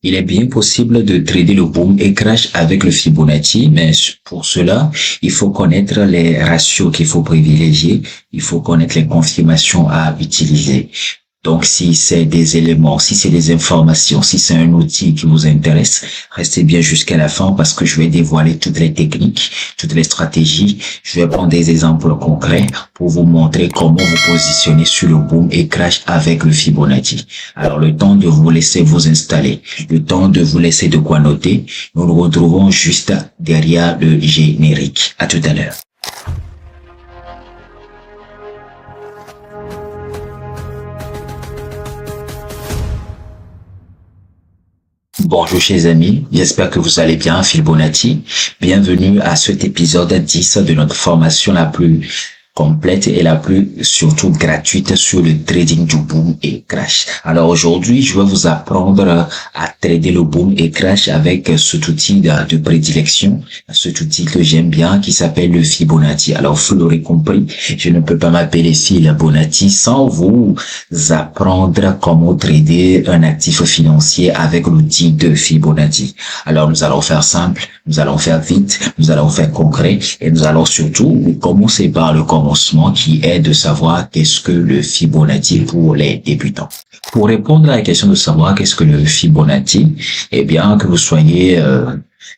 Il est bien possible de trader le boom et crash avec le Fibonacci, mais pour cela, il faut connaître les ratios qu'il faut privilégier, il faut connaître les confirmations à utiliser. Donc, si c'est des éléments, si c'est des informations, si c'est un outil qui vous intéresse, restez bien jusqu'à la fin parce que je vais dévoiler toutes les techniques, toutes les stratégies. Je vais prendre des exemples concrets pour vous montrer comment vous positionner sur le boom et crash avec le Fibonacci. Alors, le temps de vous laisser vous installer, le temps de vous laisser de quoi noter, nous nous retrouvons juste derrière le générique. À tout à l'heure. Bonjour chers amis, j'espère que vous allez bien, Fibonacci. Bienvenue à cet épisode 10 de notre formation la plus complète et la plus surtout gratuite sur le trading du boom et crash. Alors aujourd'hui, je vais vous apprendre à trader le boom et crash avec cet outil de prédilection, cet outil que j'aime bien qui s'appelle le Fibonacci. Alors vous l'aurez compris, je ne peux pas m'appeler Fibonacci sans vous apprendre comment trader un actif financier avec l'outil de Fibonacci. Alors nous allons faire simple, nous allons faire vite, nous allons faire concret et nous allons surtout commencer par le commencement qui est de savoir qu'est-ce que le Fibonacci pour les débutants. Pour répondre à la question de savoir qu'est-ce que le Fibonacci, eh bien que vous soyez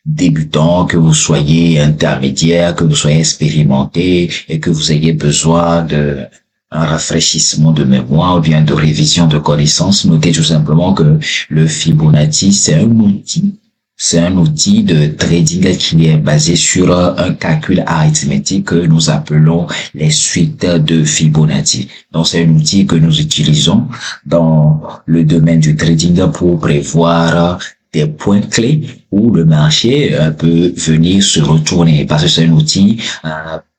débutant, que vous soyez intermédiaire, que vous soyez expérimenté et que vous ayez besoin de un rafraîchissement de mémoire ou bien de révision de connaissances, notez tout simplement que le Fibonacci, c'est un outil de trading qui est basé sur un calcul arithmétique que nous appelons les suites de Fibonacci. Donc, c'est un outil que nous utilisons dans le domaine du trading pour prévoir des points clés où le marché peut venir se retourner parce que c'est un outil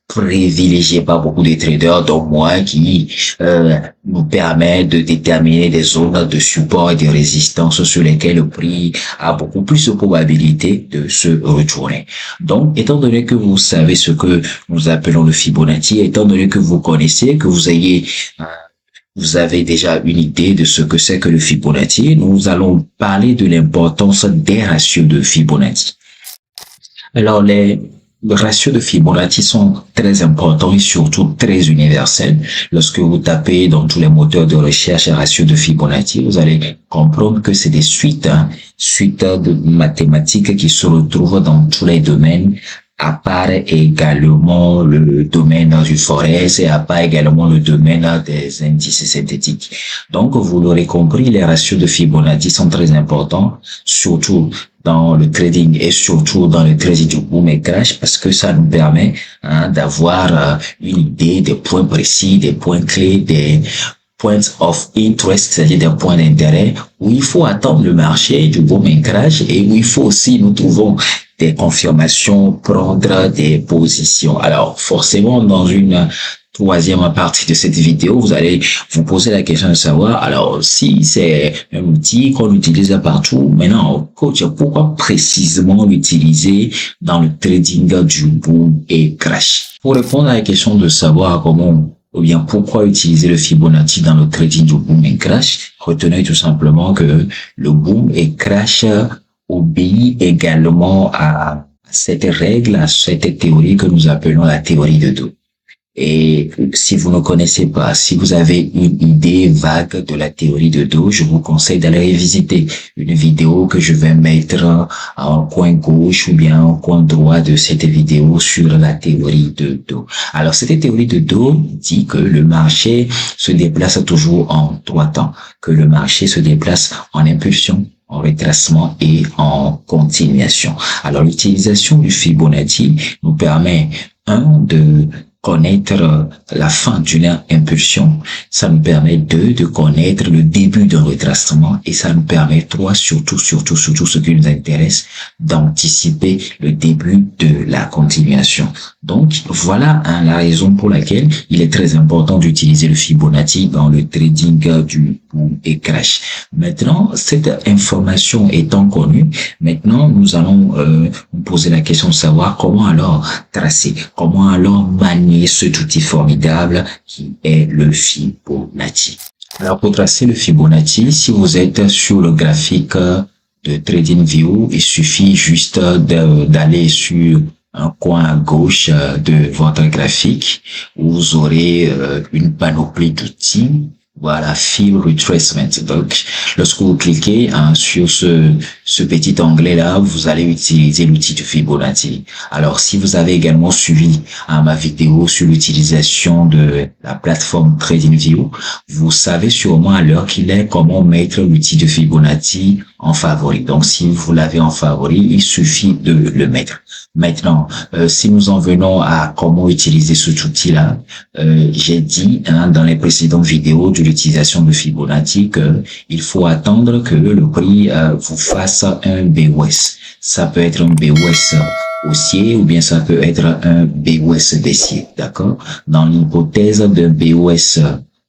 privilégié par beaucoup de traders, dont moi, qui nous permet de déterminer des zones de support et de résistance sur lesquelles le prix a beaucoup plus de probabilité de se retourner. Donc, étant donné que vous savez ce que nous appelons le Fibonacci, étant donné que vous connaissez, que vous avez déjà une idée de ce que c'est que le Fibonacci, nous allons parler de l'importance des ratios de Fibonacci. Alors, les ratios de Fibonacci sont très importants et surtout très universels. Lorsque vous tapez dans tous les moteurs de recherche ratios de Fibonacci, vous allez comprendre que c'est des suites de mathématiques qui se retrouvent dans tous les domaines, à part également le domaine du forex et à part également le domaine des indices synthétiques. Donc, vous l'aurez compris, les ratios de Fibonacci sont très importants, surtout dans le trading et surtout dans le trading du boom et crash parce que ça nous permet d'avoir une idée des points précis, des points clés, des points of interest, c'est-à-dire des points d'intérêt où il faut attendre le marché du boom et crash et où il faut aussi nous trouvons des confirmations, prendre des positions. Alors forcément dans une troisième partie de cette vidéo, vous allez vous poser la question de savoir, alors si c'est un outil qu'on utilise partout, maintenant, coach, pourquoi précisément l'utiliser dans le trading du boom et crash? Pour répondre à la question de savoir comment ou bien pourquoi utiliser le Fibonacci dans le trading du boom et crash, retenez tout simplement que le boom et crash obéit également à cette règle, à cette théorie que nous appelons la théorie de Dow. Et si vous ne connaissez pas, si vous avez une idée vague de la théorie de Dow, je vous conseille d'aller révisiter une vidéo que je vais mettre en coin gauche ou bien en coin droit de cette vidéo sur la théorie de Dow. Alors, cette théorie de Dow dit que le marché se déplace toujours en trois temps, que le marché se déplace en impulsion, en retracement et en continuation. Alors, l'utilisation du Fibonacci nous permet, de connaître la fin d'une impulsion, ça nous permet de connaître le début d'un retracement et ça nous permet surtout ce qui nous intéresse, d'anticiper le début de la continuation. Donc voilà la raison pour laquelle il est très important d'utiliser le Fibonacci dans le trading du boom et crash. Maintenant, cette information étant connue, maintenant nous allons nous poser la question de savoir comment alors tracer, comment alors manier cet outil formidable qui est le Fibonacci. Alors pour tracer le Fibonacci, si vous êtes sur le graphique de TradingView, il suffit juste d'aller sur un coin à gauche de votre graphique où vous aurez une panoplie d'outils. Voilà, Field Retracement. Donc, lorsque vous cliquez sur ce petit onglet-là, vous allez utiliser l'outil de Fibonacci. Alors, si vous avez également suivi ma vidéo sur l'utilisation de la plateforme TradingView, vous savez sûrement à l'heure qu'il est comment mettre l'outil de Fibonacci en favori. Donc, si vous l'avez en favori, il suffit de le mettre. Maintenant, si nous en venons à comment utiliser cet outil-là, j'ai dit dans les précédentes vidéos de l'utilisation de Fibonacci que il faut attendre que le prix vous fasse un BOS. Ça peut être un BOS haussier ou bien ça peut être un BOS baissier, d'accord? Dans l'hypothèse d'un BOS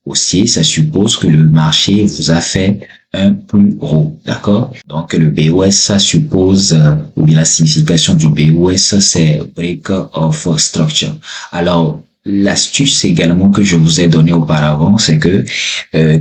haussier, ça suppose que le marché vous a fait un plus haut, d'accord? Donc, le BOS, ça suppose, ou bien la signification du BOS, c'est Break of Structure. Alors, l'astuce également que je vous ai donnée auparavant, c'est que,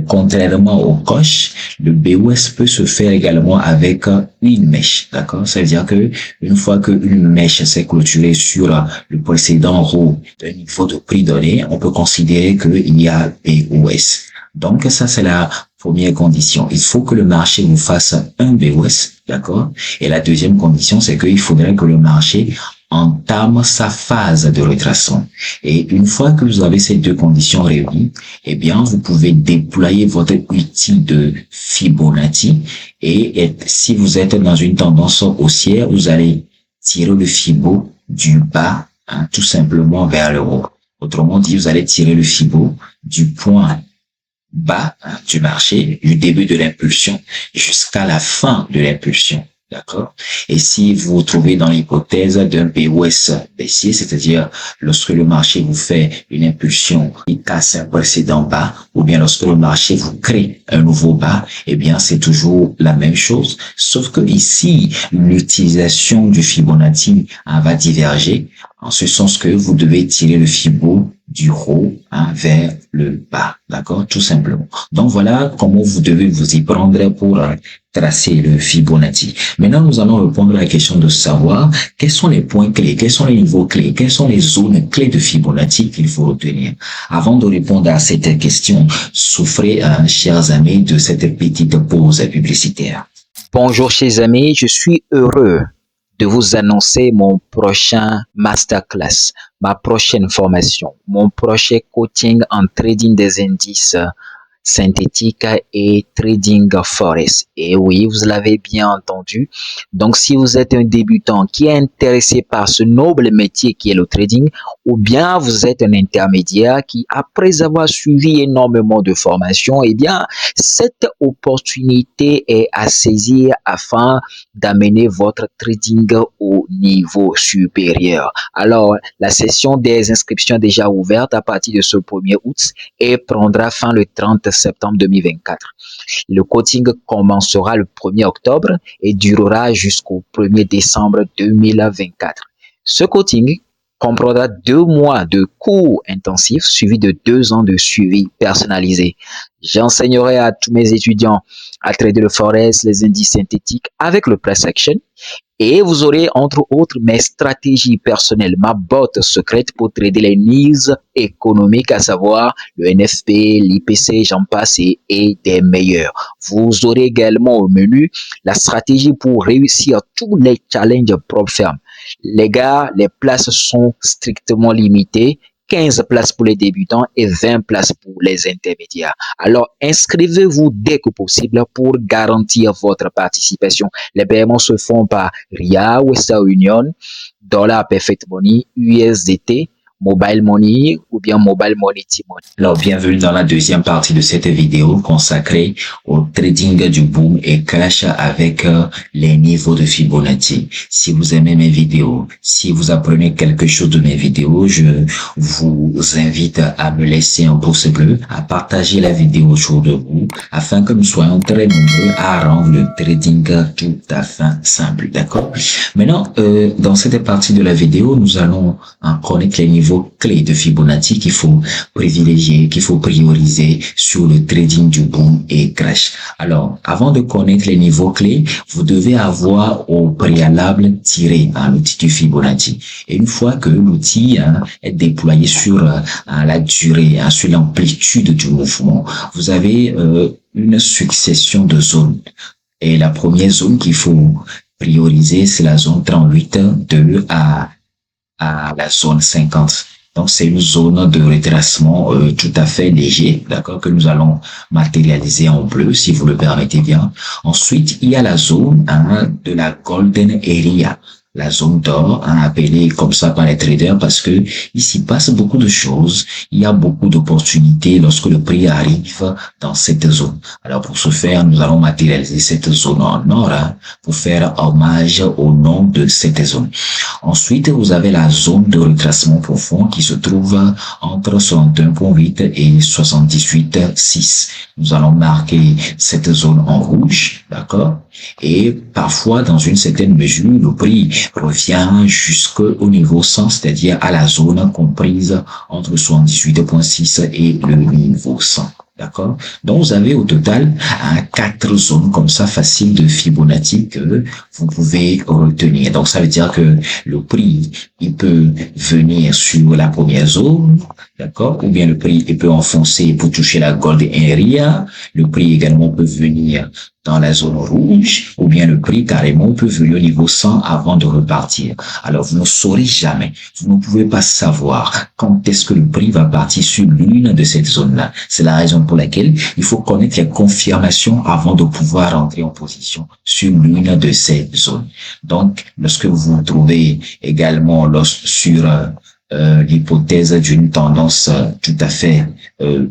contrairement au coche, le BOS peut se faire également avec une mèche, d'accord? C'est-à-dire que, une fois qu'une mèche s'est clôturée sur le précédent row d'un niveau de prix donné, on peut considérer qu'il y a BOS. Donc, ça, c'est la première condition. Il faut que le marché vous fasse un BOS, d'accord? Et la deuxième condition, c'est qu'il faudrait que le marché entame sa phase de retracement. Et une fois que vous avez ces deux conditions réunies, eh bien, vous pouvez déployer votre outil de Fibonacci et si vous êtes dans une tendance haussière, vous allez tirer le Fibo du bas, tout simplement vers le haut. Autrement dit, vous allez tirer le Fibo du point bas du marché, du début de l'impulsion jusqu'à la fin de l'impulsion. D'accord? Et si vous vous trouvez dans l'hypothèse d'un BOS baissier, c'est-à-dire lorsque le marché vous fait une impulsion qui casse un précédent bas, ou bien lorsque le marché vous crée un nouveau bas, eh bien, c'est toujours la même chose. Sauf que ici, l'utilisation du Fibonacci va diverger, en ce sens que vous devez tirer le Fibo du haut vers le bas, d'accord, tout simplement. Donc voilà comment vous devez vous y prendre pour tracer le Fibonacci. Maintenant, nous allons répondre à la question de savoir quels sont les points clés, quels sont les niveaux clés, quelles sont les zones clés de Fibonacci qu'il faut retenir. Avant de répondre à cette question, souffrez, chers amis, de cette petite pause publicitaire. Bonjour, chers amis, je suis heureux de vous annoncer mon prochain masterclass, ma prochaine formation, mon prochain coaching en trading des indices synthétique et trading forex. Et oui, vous l'avez bien entendu. Donc, si vous êtes un débutant qui est intéressé par ce noble métier qui est le trading, ou bien vous êtes un intermédiaire qui, après avoir suivi énormément de formations, eh bien, cette opportunité est à saisir afin d'amener votre trading au niveau supérieur. Alors, la session des inscriptions est déjà ouverte à partir de ce 1er août et prendra fin le 30 septembre 2024. Le coaching commencera le 1er octobre et durera jusqu'au 1er décembre 2024. Ce coaching comprendra 2 mois de cours intensifs suivis de 2 ans de suivi personnalisé. J'enseignerai à tous mes étudiants à trader le forex, les indices synthétiques avec le price action. Et vous aurez entre autres mes stratégies personnelles, ma botte secrète pour trader les news économiques, à savoir le NFP, l'IPC, j'en passe et des meilleurs. Vous aurez également au menu la stratégie pour réussir tous les challenges propres fermes. Les gars, les places sont strictement limitées. 15 places pour les débutants et 20 places pour les intermédiaires. Alors, inscrivez-vous dès que possible pour garantir votre participation. Les paiements se font par RIA, Western Union, Dollar Perfect Money, USDT, Mobile Money ou bien Mobile Money T-Money. Alors, bienvenue dans la deuxième partie de cette vidéo consacrée au trading du boom et cash avec les niveaux de Fibonacci. Si vous aimez mes vidéos, si vous apprenez quelque chose de mes vidéos, je vous invite à me laisser un pouce bleu, à partager la vidéo autour de vous afin que nous soyons très nombreux à rendre le trading tout à fait simple, d'accord? Maintenant, dans cette partie de la vidéo, nous allons en connaître les niveaux niveaux clés de Fibonacci qu'il faut privilégier, qu'il faut prioriser sur le trading du boom et crash. Alors, avant de connaître les niveaux clés, vous devez avoir au préalable tiré l'outil du Fibonacci. Et une fois que l'outil est déployé sur la durée, sur l'amplitude du mouvement, vous avez une succession de zones. Et la première zone qu'il faut prioriser, c'est la zone 38,2 à la zone 50. Donc, c'est une zone de retracement tout à fait léger, d'accord, que nous allons matérialiser en bleu, si vous le permettez bien. Ensuite, il y a la zone de la Golden Area, la zone d'or, appelée comme ça par les traders, parce que il s'y passe beaucoup de choses. Il y a beaucoup d'opportunités lorsque le prix arrive dans cette zone. Alors, pour ce faire, nous allons matérialiser cette zone en or pour faire hommage au nom de cette zone. Ensuite, vous avez la zone de retracement profond qui se trouve entre 61,8 et 78,6. Nous allons marquer cette zone en rouge, d'accord? Et parfois, dans une certaine mesure, le prix revient jusqu'au niveau 100, c'est-à-dire à la zone comprise entre 78,6 et le niveau 100. D'accord? Donc, vous avez au total 4 zones comme ça faciles de Fibonacci que vous pouvez retenir. Donc, ça veut dire que le prix, il peut venir sur la première zone, d'accord? Ou bien le prix, il peut enfoncer pour toucher la Golden Area. Le prix également peut venir dans la zone rouge, ou bien le prix carrément peut venir au niveau 100 avant de repartir. Alors, vous ne saurez jamais, vous ne pouvez pas savoir quand est-ce que le prix va partir sur l'une de ces zones-là. C'est la raison pour laquelle il faut connaître les confirmations avant de pouvoir entrer en position sur l'une de ces zones. Donc, lorsque vous vous trouvez également sur l'hypothèse d'une tendance tout à fait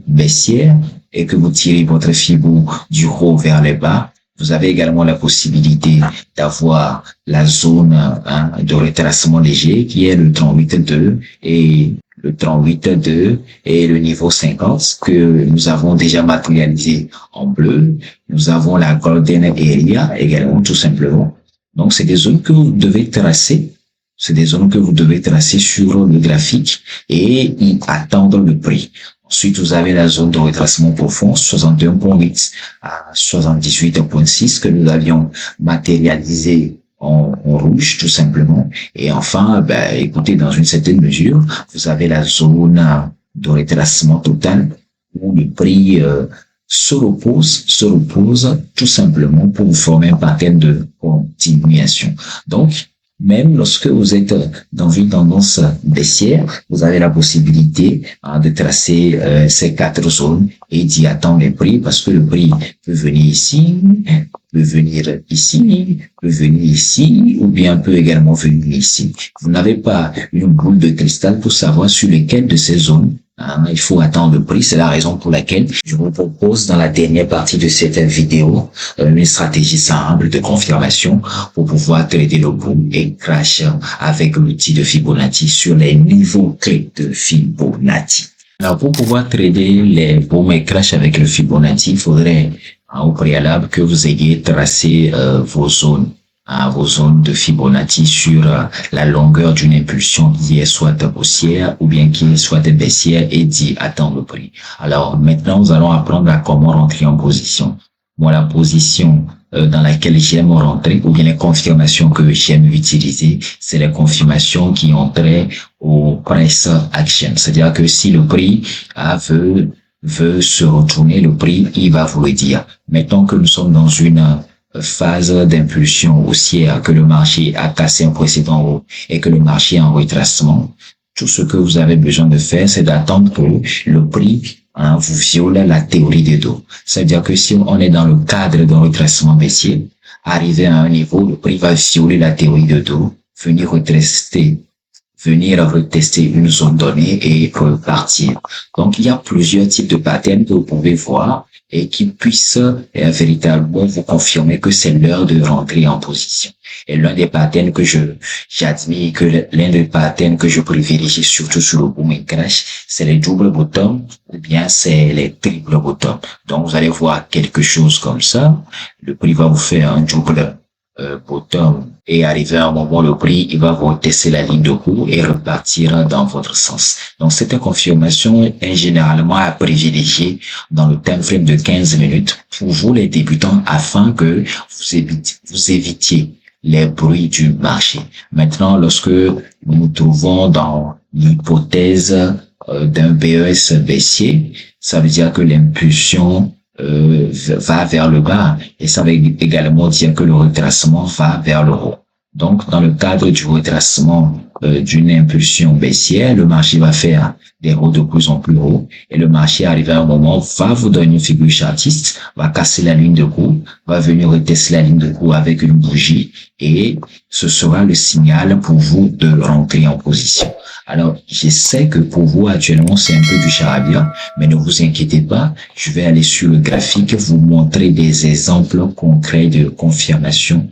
baissière, et que vous tirez votre Fibo du haut vers le bas, vous avez également la possibilité d'avoir la zone de retracement léger qui est le 38,2 et le 38,2 et le niveau 50 que nous avons déjà matérialisé en bleu. Nous avons la Golden Area également tout simplement. Donc, c'est des zones que vous devez tracer. C'est des zones que vous devez tracer sur le graphique et y attendre le prix. Ensuite, vous avez la zone de retracement profond, 61,8 à 78,6 que nous avions matérialisé en rouge, tout simplement. Et enfin, écoutez, dans une certaine mesure, vous avez la zone de retracement total où le prix se repose tout simplement pour vous former un pattern de continuation. Donc, même lorsque vous êtes dans une tendance baissière, vous avez la possibilité de tracer ces 4 zones et d'y attendre les prix parce que le prix peut venir ici, peut venir ici, peut venir ici ou bien peut également venir ici. Vous n'avez pas une boule de cristal pour savoir sur lesquelles de ces zones il faut attendre le prix. C'est la raison pour laquelle je vous propose dans la dernière partie de cette vidéo une stratégie simple de confirmation pour pouvoir trader le boom et crash avec l'outil de Fibonacci sur les niveaux clés de Fibonacci. Alors, pour pouvoir trader les boom et crash avec le Fibonacci, il faudrait au préalable que vous ayez tracé vos zones de Fibonacci sur la longueur d'une impulsion qui est soit haussière ou bien qui est soit baissière et d'y attendre le prix. Alors maintenant, nous allons apprendre à comment rentrer en position. Moi, la position dans laquelle j'aime rentrer ou bien les confirmations que j'aime utiliser, c'est les confirmations qui ont trait au price action. C'est-à-dire que si le prix veut se retourner, le prix, il va vous le dire. Mettons que nous sommes dans une phase d'impulsion haussière, que le marché a cassé un précédent haut et que le marché est en retracement, tout ce que vous avez besoin de faire, c'est d'attendre que le prix vous viole la théorie des dos. C'est-à-dire que si on est dans le cadre d'un retracement baissier, arrivé à un niveau, le prix va violer la théorie de dos, venir retester une zone donnée et repartir. Donc, il y a plusieurs types de patterns que vous pouvez voir et qui puissent véritablement vous confirmer que c'est l'heure de rentrer en position. Et l'un des patterns que j'admire, l'un des patterns que je privilégie surtout sur le boom et crash, c'est les double bottom ou bien c'est les triple bottom. Donc, vous allez voir quelque chose comme ça. Le prix va vous faire un double bottom et arrivé à un moment, le prix, il va vous tester la ligne de cours et repartir dans votre sens. Donc, cette confirmation est généralement à privilégier dans le time frame de 15 minutes pour vous, les débutants, afin que vous évitiez les bruits du marché. Maintenant, lorsque nous nous trouvons dans l'hypothèse d'un BES baissier, ça veut dire que l'impulsion va vers le bas et ça veut également dire que le retracement va vers le haut. Donc, dans le cadre du retracement d'une impulsion baissière, le marché va faire des hauts de plus en plus hauts et le marché, arrivé à un moment, va vous donner une figure chartiste, va casser la ligne de cours, va venir retester la ligne de cours avec une bougie et ce sera le signal pour vous de rentrer en position. Alors, je sais que pour vous, actuellement, c'est un peu du charabia, mais ne vous inquiétez pas, je vais aller sur le graphique, vous montrer des exemples concrets de confirmation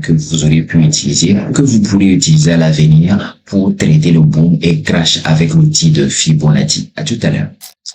que vous aurez pu utiliser, que vous pourrez utiliser à l'avenir pour traiter le boom et crash avec l'outil de Fibonacci. À tout à l'heure.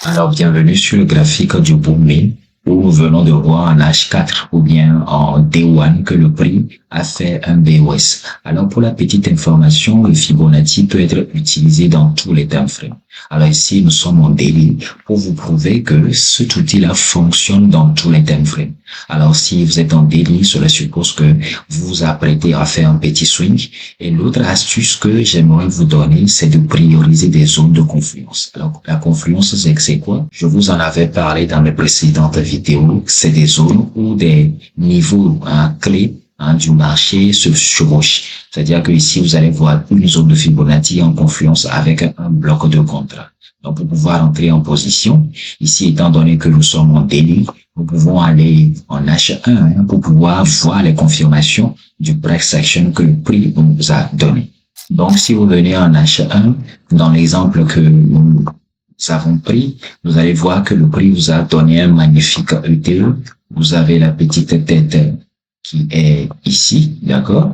Alors, bienvenue sur le graphique du booming où nous venons de voir en H4 ou bien en D1 que le prix a fait un BOS. Alors, pour la petite information, le Fibonacci peut être utilisé dans tous les time frames. Alors ici, nous sommes en daily pour vous prouver que cet outil-là fonctionne dans tous les time frames. Alors, si vous êtes en daily, cela suppose que vous vous apprêtez à faire un petit swing. Et l'autre astuce que j'aimerais vous donner, c'est de prioriser des zones de confluence. Alors, la confluence, c'est quoi? Je vous en avais parlé dans mes précédentes vidéos. C'est des zones où des niveaux clés du marché se chevauchent. C'est-à-dire que ici, vous allez voir une zone de Fibonacci en confluence avec un bloc de contrat. Donc, pour pouvoir entrer en position, ici, étant donné que nous sommes en daily, nous pouvons aller en H1 pour pouvoir voir les confirmations du price action que le prix nous a donné. Donc, si vous venez en H1, dans l'exemple que nous avons pris, vous allez voir que le prix vous a donné un magnifique ETE. Vous avez la petite tête qui est ici, d'accord?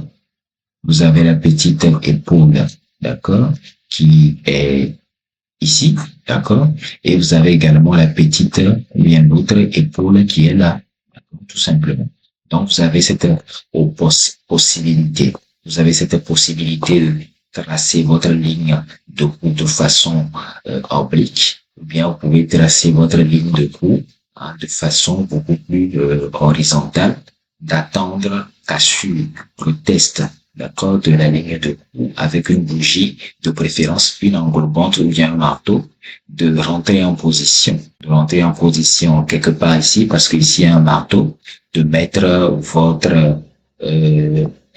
Vous avez la petite épaule, d'accord, qui est ici, d'accord? Et vous avez également la petite, ou bien l'autre épaule qui est là, tout simplement. Donc, vous avez cette possibilité. Vous avez cette possibilité de tracer votre ligne de cours de façon oblique, ou bien vous pouvez tracer votre ligne de cours de façon beaucoup plus horizontale, d'attendre cassure le test, d'accord, de la ligne de cours avec une bougie, de préférence une englobante ou bien un marteau, de rentrer en position quelque part ici, parce qu'ici il y a un marteau, de mettre votre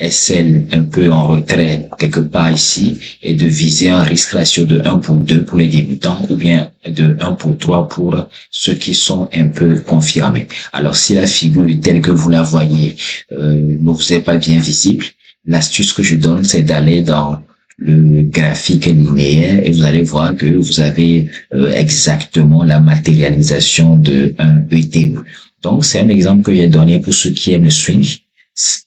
SL un peu en retrait quelque part ici et de viser un risque ratio de 1 pour 2 pour les débutants ou bien de 1 pour 3 pour ceux qui sont un peu confirmés. Alors si la figure telle que vous la voyez ne vous est pas bien visible, l'astuce que je donne c'est d'aller dans le graphique linéaire et vous allez voir que vous avez exactement la matérialisation de un ETE. Donc c'est un exemple que j'ai donné pour ceux qui aiment le swing.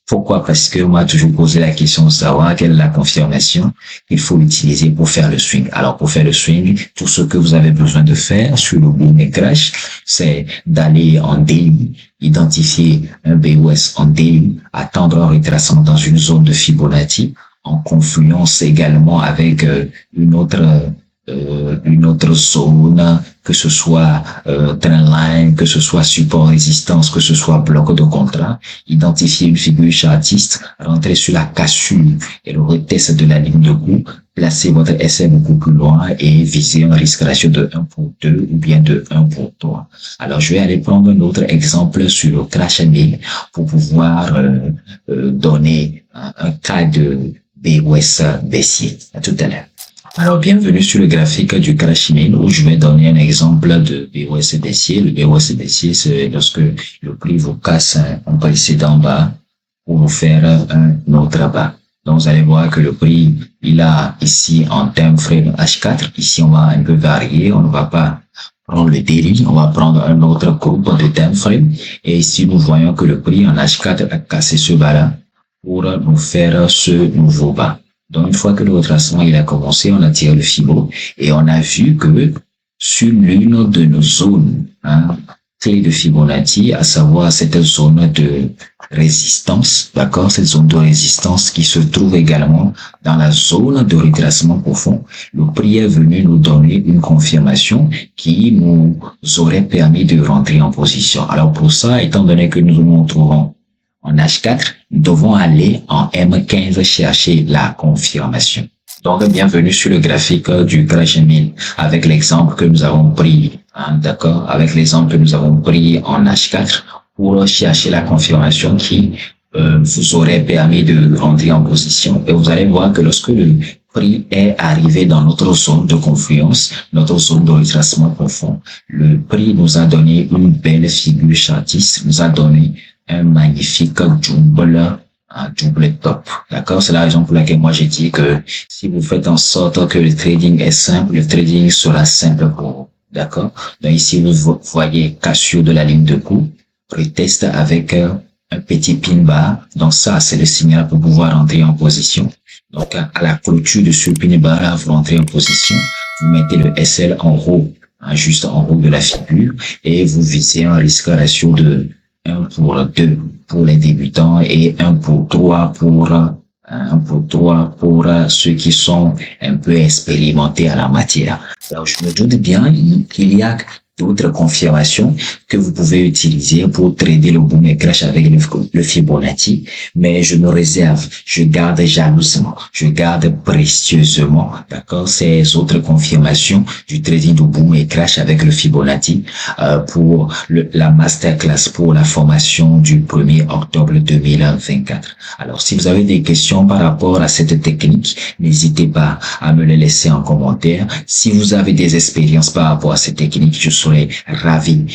Pourquoi? Parce que moi, toujours posé la question de savoir quelle est la confirmation qu'il faut utiliser pour faire le swing. Alors, pour faire le swing, tout ce que vous avez besoin de faire sur le boom et crash, c'est d'aller en daily, identifier un BOS en daily, attendre un retracement dans une zone de Fibonacci, en confluence également avec une autre zone, que ce soit trendline, que ce soit support résistance, que ce soit bloc de contrat, identifier une figure chartiste, rentrer sur la cassure et le retest de la ligne de cours, placer votre SM beaucoup plus loin et viser un risque ratio de 1 pour 2 ou bien de 1 pour 3. Alors, je vais aller prendre un autre exemple sur le crash année pour pouvoir donner un cas de BOS baissier. À tout à l'heure. Alors, bienvenue sur le graphique du crash email où je vais donner un exemple de BOS baissier. Le BOS baissier, c'est lorsque le prix vous casse un précédent bas pour vous faire un autre bas. Donc, vous allez voir que le prix, il a ici en time frame H4. Ici, on va un peu varier. On ne va pas prendre le daily. On va prendre un autre groupe de time frame. Et ici, nous voyons que le prix en H4 a cassé ce bas-là pour nous faire ce nouveau bas. Donc, une fois que le retracement il a commencé, on a tiré le fibo et on a vu que sur l'une de nos zones clés de Fibonacci, à savoir cette zone de résistance, d'accord? Cette zone de résistance qui se trouve également dans la zone de retracement profond. Le prix est venu nous donner une confirmation qui nous aurait permis de rentrer en position. Alors pour ça, étant donné que nous nous trouvons en H4, nous devons aller en M15 chercher la confirmation. Donc, bienvenue sur le graphique du crash 1000 avec l'exemple que nous avons pris, d'accord, avec l'exemple que nous avons pris en H4 pour chercher la confirmation qui vous aurait permis de rentrer en position. Et vous allez voir que lorsque le prix est arrivé dans notre zone de confluence, notre zone de retracement profond, le prix nous a donné une belle figure chartiste, nous a donné un magnifique double top. D'accord? C'est la raison pour laquelle moi j'ai dit que si vous faites en sorte que le trading est simple, le trading sera simple pour vous. D'accord? Donc ici, vous voyez cassure de la ligne de coup, retest avec un petit pin bar. Donc ça, c'est le signal pour pouvoir entrer en position. Donc à la clôture de ce pin bar, là, vous entrez en position, vous mettez le SL en haut, juste en haut de la figure, et vous visez un risque ratio de 1 pour 2 pour les débutants et 1 pour 3 pour ceux qui sont un peu expérimentés à la matière. Alors, je me doute bien qu'il y a d'autres confirmations que vous pouvez utiliser pour trader le boom et crash avec le Fibonacci, mais je me réserve, je garde jalousement, je garde précieusement, d'accord, ces autres confirmations du trading de boom et crash avec le Fibonacci pour la masterclass, pour la formation du 1er octobre 2024. Alors, si vous avez des questions par rapport à cette technique, n'hésitez pas à me les laisser en commentaire. Si vous avez des expériences par rapport à cette technique, je serai ravi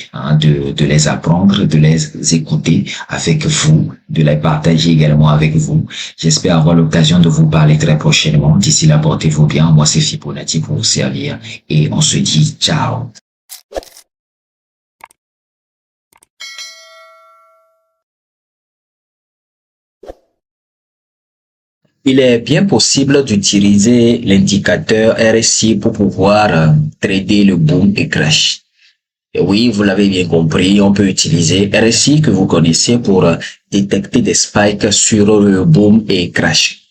de les apprendre, de les écouter avec vous, de les partager également avec vous. J'espère avoir l'occasion de vous parler très prochainement. D'ici là, portez-vous bien. Moi, c'est Fibonacci pour vous servir et on se dit ciao. Il est bien possible d'utiliser l'indicateur RSI pour pouvoir trader le boom et crash. Et oui, vous l'avez bien compris, on peut utiliser RSI que vous connaissez pour détecter des spikes sur le boom et crash.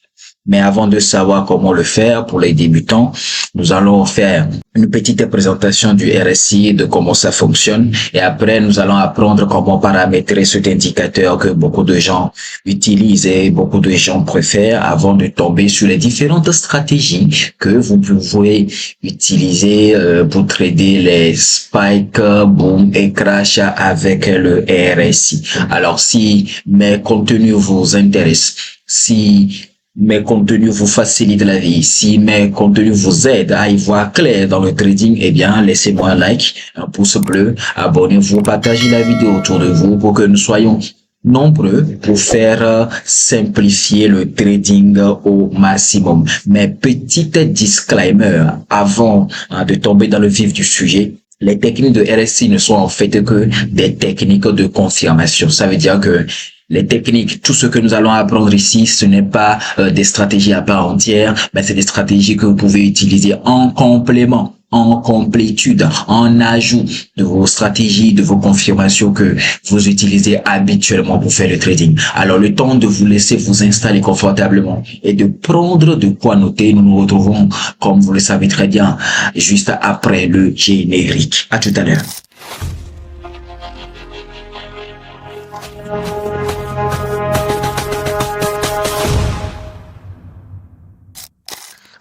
Mais avant de savoir comment le faire pour les débutants, nous allons faire une petite présentation du RSI, de comment ça fonctionne. Et après, nous allons apprendre comment paramétrer cet indicateur que beaucoup de gens utilisent et beaucoup de gens préfèrent avant de tomber sur les différentes stratégies que vous pouvez utiliser pour trader les spikes, boom et crash avec le RSI. Alors, si mes contenus vous intéressent, si mes contenus vous facilitent la vie, si mes contenus vous aident à y voir clair dans le trading, eh bien, laissez-moi un like, un pouce bleu, abonnez-vous, partagez la vidéo autour de vous pour que nous soyons nombreux pour faire simplifier le trading au maximum. Mais petite disclaimer avant de tomber dans le vif du sujet. Les techniques de RSI ne sont en fait que des techniques de confirmation. Ça veut dire que les techniques, tout ce que nous allons apprendre ici, ce n'est pas des stratégies à part entière, mais c'est des stratégies que vous pouvez utiliser en complément, en complétude, en ajout de vos stratégies, de vos confirmations que vous utilisez habituellement pour faire le trading. Alors, le temps de vous laisser vous installer confortablement et de prendre de quoi noter, nous nous retrouvons, comme vous le savez très bien, juste après le générique. À tout à l'heure.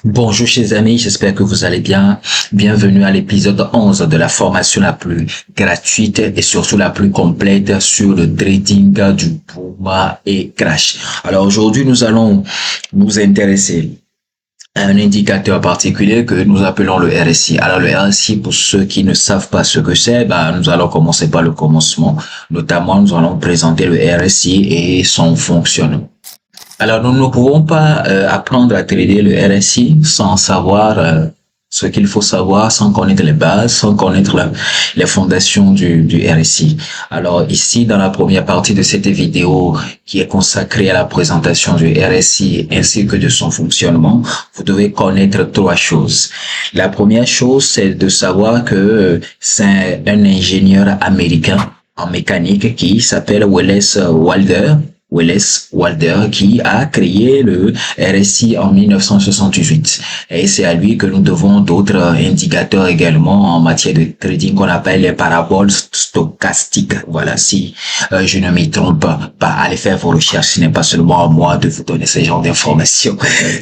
Bonjour chers amis, j'espère que vous allez bien. Bienvenue à l'épisode 11 de la formation la plus gratuite et surtout la plus complète sur le trading du boom et crash. Alors aujourd'hui, nous allons nous intéresser à un indicateur particulier que nous appelons le RSI. Alors le RSI, pour ceux qui ne savent pas ce que c'est, nous allons commencer par le commencement. Notamment, nous allons présenter le RSI et son fonctionnement. Alors, nous ne pouvons pas apprendre à trader le RSI sans savoir ce qu'il faut savoir, sans connaître les bases, sans connaître les fondations du RSI. Alors ici, dans la première partie de cette vidéo qui est consacrée à la présentation du RSI ainsi que de son fonctionnement, vous devez connaître trois choses. La première chose, c'est de savoir que c'est un ingénieur américain en mécanique qui s'appelle Wallace Wilder, Wallace Wilder, qui a créé le RSI en 1978. Et c'est à lui que nous devons d'autres indicateurs également en matière de trading qu'on appelle les paraboles stochastiques. Voilà, si je ne m'y trompe pas, allez faire vos recherches, ce n'est pas seulement à moi de vous donner ce genre d'informations.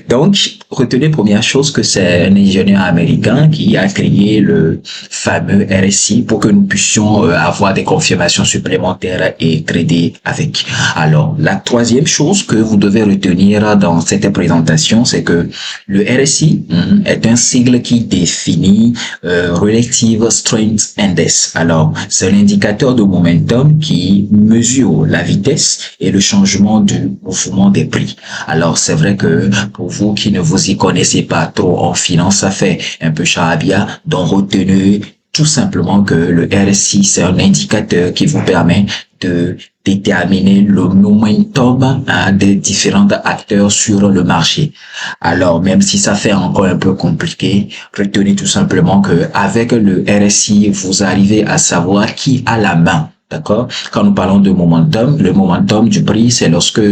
Donc, retenez première chose que c'est un ingénieur américain qui a créé le fameux RSI pour que nous puissions avoir des confirmations supplémentaires et trader avec. Alors, la troisième chose que vous devez retenir dans cette présentation, c'est que le RSI est un sigle qui définit Relative Strength Index. Alors, c'est l'indicateur de momentum qui mesure la vitesse et le changement du mouvement des prix. Alors, c'est vrai que pour vous qui ne vous y connaissez pas trop en finance, ça fait un peu charabia, donc retenez tout simplement que le RSI, c'est un indicateur qui vous permet de déterminer le momentum des différents acteurs sur le marché. Alors, même si ça fait encore un peu compliqué, retenez tout simplement que avec le RSI, vous arrivez à savoir qui a la main. D'accord? Quand nous parlons de momentum, le momentum du prix, c'est lorsque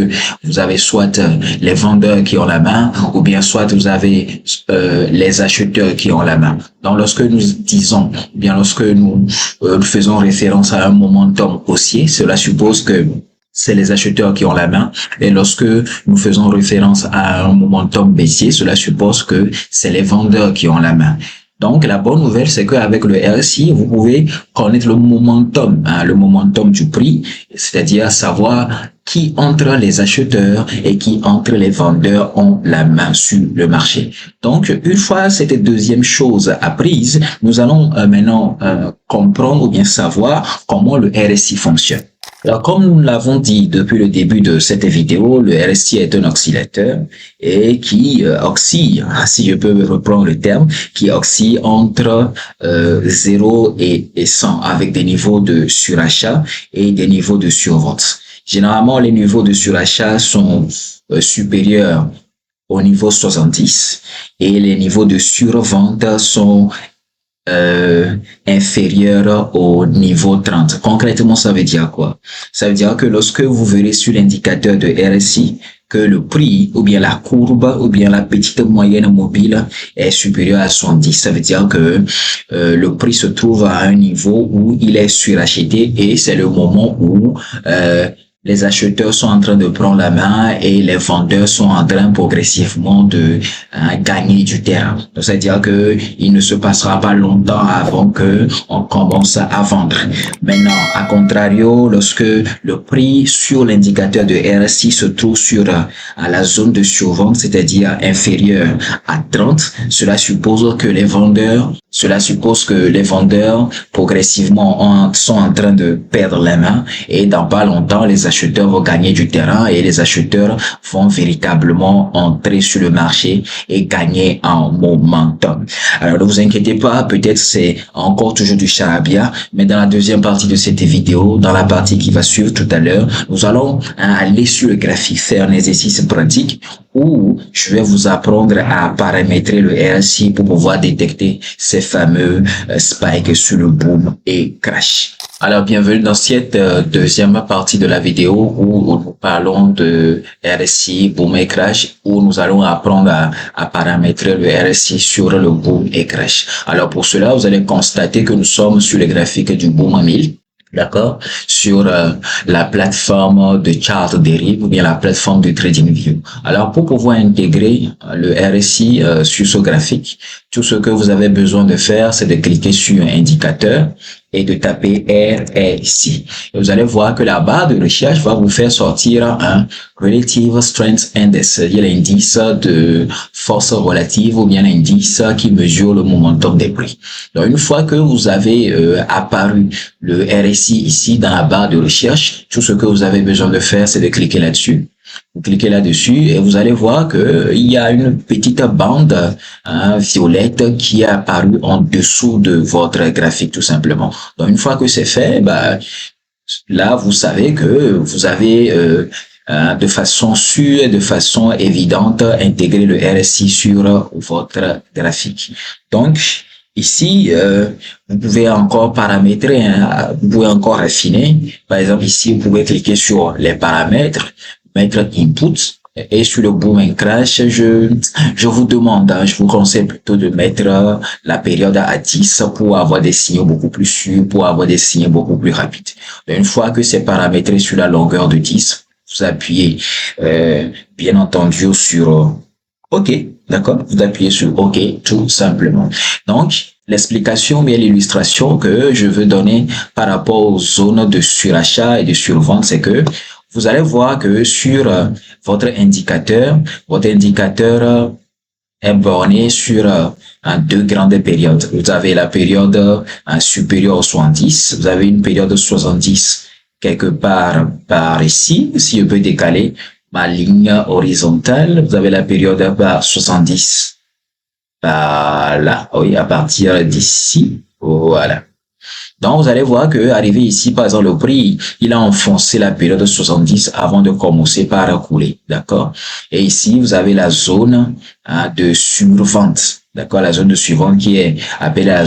vous avez soit les vendeurs qui ont la main, ou bien soit vous avez les acheteurs qui ont la main. Donc, lorsque nous disons, bien lorsque nous faisons référence à un momentum haussier, cela suppose que c'est les acheteurs qui ont la main. Et lorsque nous faisons référence à un momentum baissier, cela suppose que c'est les vendeurs qui ont la main. Donc, la bonne nouvelle, c'est qu'avec le RSI, vous pouvez connaître le momentum du prix, c'est-à-dire savoir qui entre les acheteurs et qui entre les vendeurs ont la main sur le marché. Donc, une fois cette deuxième chose apprise, nous allons maintenant comprendre ou bien savoir comment le RSI fonctionne. Alors, comme nous l'avons dit depuis le début de cette vidéo, le RSI est un oscillateur et qui oscille, si je peux reprendre le terme, qui oscille entre 0 et 100 avec des niveaux de surachat et des niveaux de survente. Généralement, les niveaux de surachat sont supérieurs au niveau 70 et les niveaux de survente sont inférieur au niveau 30. Concrètement, ça veut dire quoi? Ça veut dire que lorsque vous verrez sur l'indicateur de RSI que le prix ou bien la courbe ou bien la petite moyenne mobile est supérieur à 70, ça veut dire que le prix se trouve à un niveau où il est suracheté et c'est le moment où les acheteurs sont en train de prendre la main et les vendeurs sont en train progressivement de gagner du terrain. Donc, c'est-à-dire que il ne se passera pas longtemps avant que on commence à vendre. Maintenant, à contrario, lorsque le prix sur l'indicateur de RSI se trouve sur la zone de survente, c'est-à-dire inférieure à 30, cela suppose que les vendeurs progressivement sont en train de perdre la main et dans pas longtemps, les acheteurs vont gagner du terrain et les acheteurs vont véritablement entrer sur le marché et gagner en momentum. Alors ne vous inquiétez pas, peut-être c'est encore toujours du charabia, mais dans la deuxième partie de cette vidéo, dans la partie qui va suivre tout à l'heure, nous allons aller sur le graphique, faire un exercice pratique où je vais vous apprendre à paramétrer le RSI pour pouvoir détecter ces fameux spikes sur le boom et crash. Alors, bienvenue dans cette deuxième partie de la vidéo où nous parlons de RSI, boom et crash, où nous allons apprendre à paramétrer le RSI sur le boom et crash. Alors, pour cela, vous allez constater que nous sommes sur le graphique du boom à 1000. D'accord, sur la plateforme de chart dérive ou bien la plateforme de TradingView. Alors, pour pouvoir intégrer le RSI sur ce graphique, tout ce que vous avez besoin de faire, c'est de cliquer sur un indicateur et de taper RSI. Et vous allez voir que la barre de recherche va vous faire sortir un Relative Strength Index, c'est-à-dire l'indice de force relative ou bien l'indice qui mesure le momentum des prix. Donc, une fois que vous avez apparu le RSI ici dans la barre de recherche, tout ce que vous avez besoin de faire, c'est de cliquer là-dessus. Vous cliquez là-dessus et vous allez voir que il y a une petite bande violette qui est apparue en dessous de votre graphique tout simplement. Donc une fois que c'est fait, là vous savez que vous avez de façon sûre et de façon évidente intégré le RSI sur votre graphique. Donc Ici, vous pouvez encore paramétrer, hein, vous pouvez encore affiner. Par exemple, ici, vous pouvez cliquer sur les paramètres, mettre input, et sur le boom and crash, je vous demande, hein, je vous conseille plutôt de mettre la période à 10 pour avoir des signaux beaucoup plus sûrs, pour avoir des signaux beaucoup plus rapides. Une fois que c'est paramétré sur la longueur de 10, vous appuyez bien entendu sur OK, d'accord? Vous appuyez sur OK tout simplement. Donc, l'explication bien l'illustration que je veux donner par rapport aux zones de surachat et de survente, c'est que vous allez voir que sur votre indicateur est borné sur deux grandes périodes. Vous avez la période supérieure au 70, vous avez une période 70 quelque part par ici, si je peux décaler ma ligne horizontale, vous avez la période par 70 par là, oui, à partir d'ici, voilà. Donc, vous allez voir que arrivé ici, par exemple, le prix, il a enfoncé la période 70 avant de commencer par couler, d'accord? Et ici, vous avez la zone de survente, d'accord? La zone de survente qui est appelée la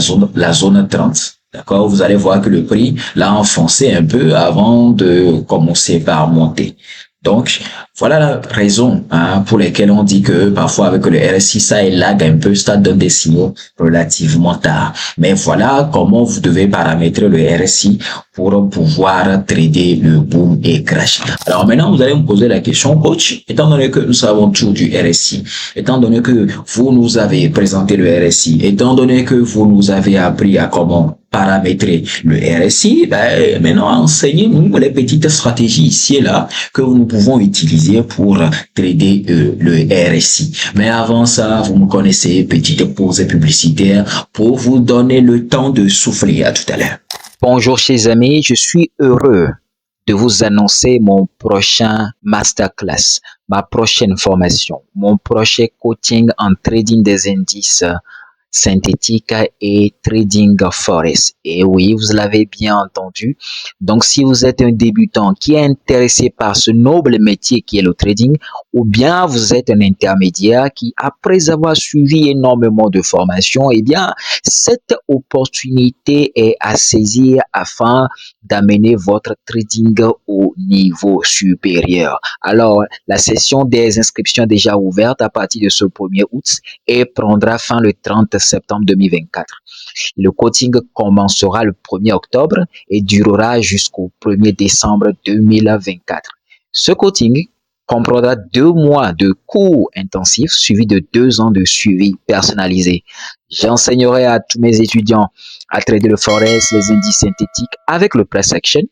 zone 30. D'accord? Vous allez voir que le prix l'a enfoncé un peu avant de commencer par monter. Donc, voilà la raison pour laquelle on dit que parfois avec le RSI, ça lag un peu, ça donne des signaux relativement tard. Mais voilà comment vous devez paramétrer le RSI pour pouvoir trader le boom et crash. Alors maintenant, vous allez me poser la question, coach, étant donné que nous savons tout du RSI, étant donné que vous nous avez présenté le RSI, étant donné que vous nous avez appris à comment paramétrer le RSI, ben, maintenant enseignez-nous les petites stratégies ici et là que nous pouvons utiliser pour trader le RSI. Mais avant ça, vous me connaissez, petite pause publicitaire pour vous donner le temps de souffler. À tout à l'heure. Bonjour chers amis, je suis heureux de vous annoncer mon prochain masterclass, ma prochaine formation, mon prochain coaching en trading des indices synthétique et trading forex. Et oui, vous l'avez bien entendu. Donc, si vous êtes un débutant qui est intéressé par ce noble métier qui est le trading, ou bien vous êtes un intermédiaire qui, après avoir suivi énormément de formations, eh bien, cette opportunité est à saisir afin d'amener votre trading au niveau supérieur. Alors, la session des inscriptions est déjà ouverte à partir de ce 1er août et prendra fin le 30 septembre 2024. Le coaching commencera le 1er octobre et durera jusqu'au 1er décembre 2024. Ce coaching comprendra 2 mois de cours intensifs suivis de 2 ans de suivi personnalisé. J'enseignerai à tous mes étudiants à trader le forex, les indices synthétiques avec le price action.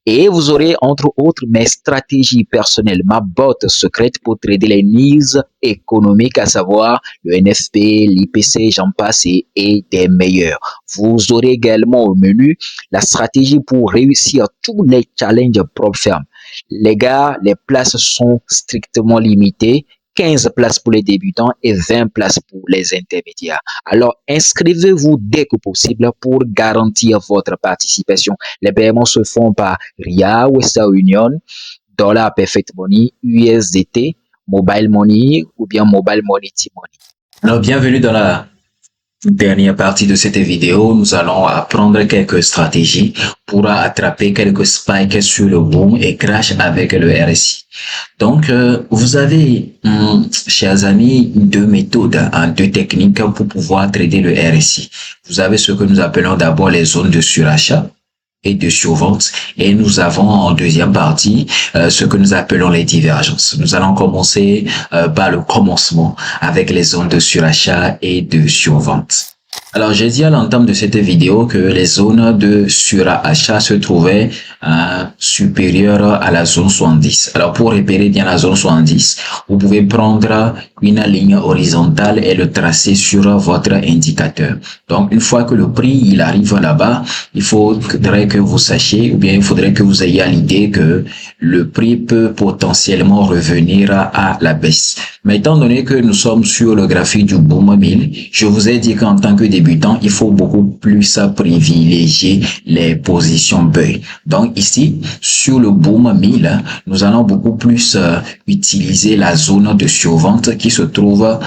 Et vous aurez entre autres mes stratégies personnelles, ma botte secrète pour trader les news économiques, à savoir le NFP, l'IPC, j'en passe et des meilleurs. Vous aurez également au menu la stratégie pour réussir tous les challenges propres fermes. Les gars, les places sont strictement limitées. 15 places pour les débutants et 20 places pour les intermédiaires. Alors, inscrivez-vous dès que possible pour garantir votre participation. Les paiements se font par RIA, Western Union, Dollar Perfect Money, USDT, Mobile Money ou bien Mobile Money T-Money. Alors, bienvenue dans la dernière partie de cette vidéo. Nous allons apprendre quelques stratégies pour attraper quelques spikes sur le boom et crash avec le RSI. Donc, vous avez, chers amis, 2 méthodes, 2 techniques pour pouvoir trader le RSI. Vous avez ce que nous appelons d'abord les zones de surachat et de survente, et nous avons en deuxième partie ce que nous appelons les divergences. Nous allons commencer par le commencement avec les zones de surachat et de survente. Alors, j'ai dit à l'entame de cette vidéo que les zones de surachat se trouvaient supérieures à la zone 70. Alors, pour repérer bien la zone 70, vous pouvez prendre une ligne horizontale et le tracer sur votre indicateur. Donc, une fois que le prix il arrive là-bas, il faudrait que vous sachiez, ou bien il faudrait que vous ayez à l'idée que le prix peut potentiellement revenir à la baisse. Mais étant donné que nous sommes sur le graphique du Boom 1000, je vous ai dit qu'en tant que débutant, il faut beaucoup plus privilégier les positions buy. Donc ici, sur le Boom 1000, nous allons beaucoup plus utiliser la zone de survente qui se trouve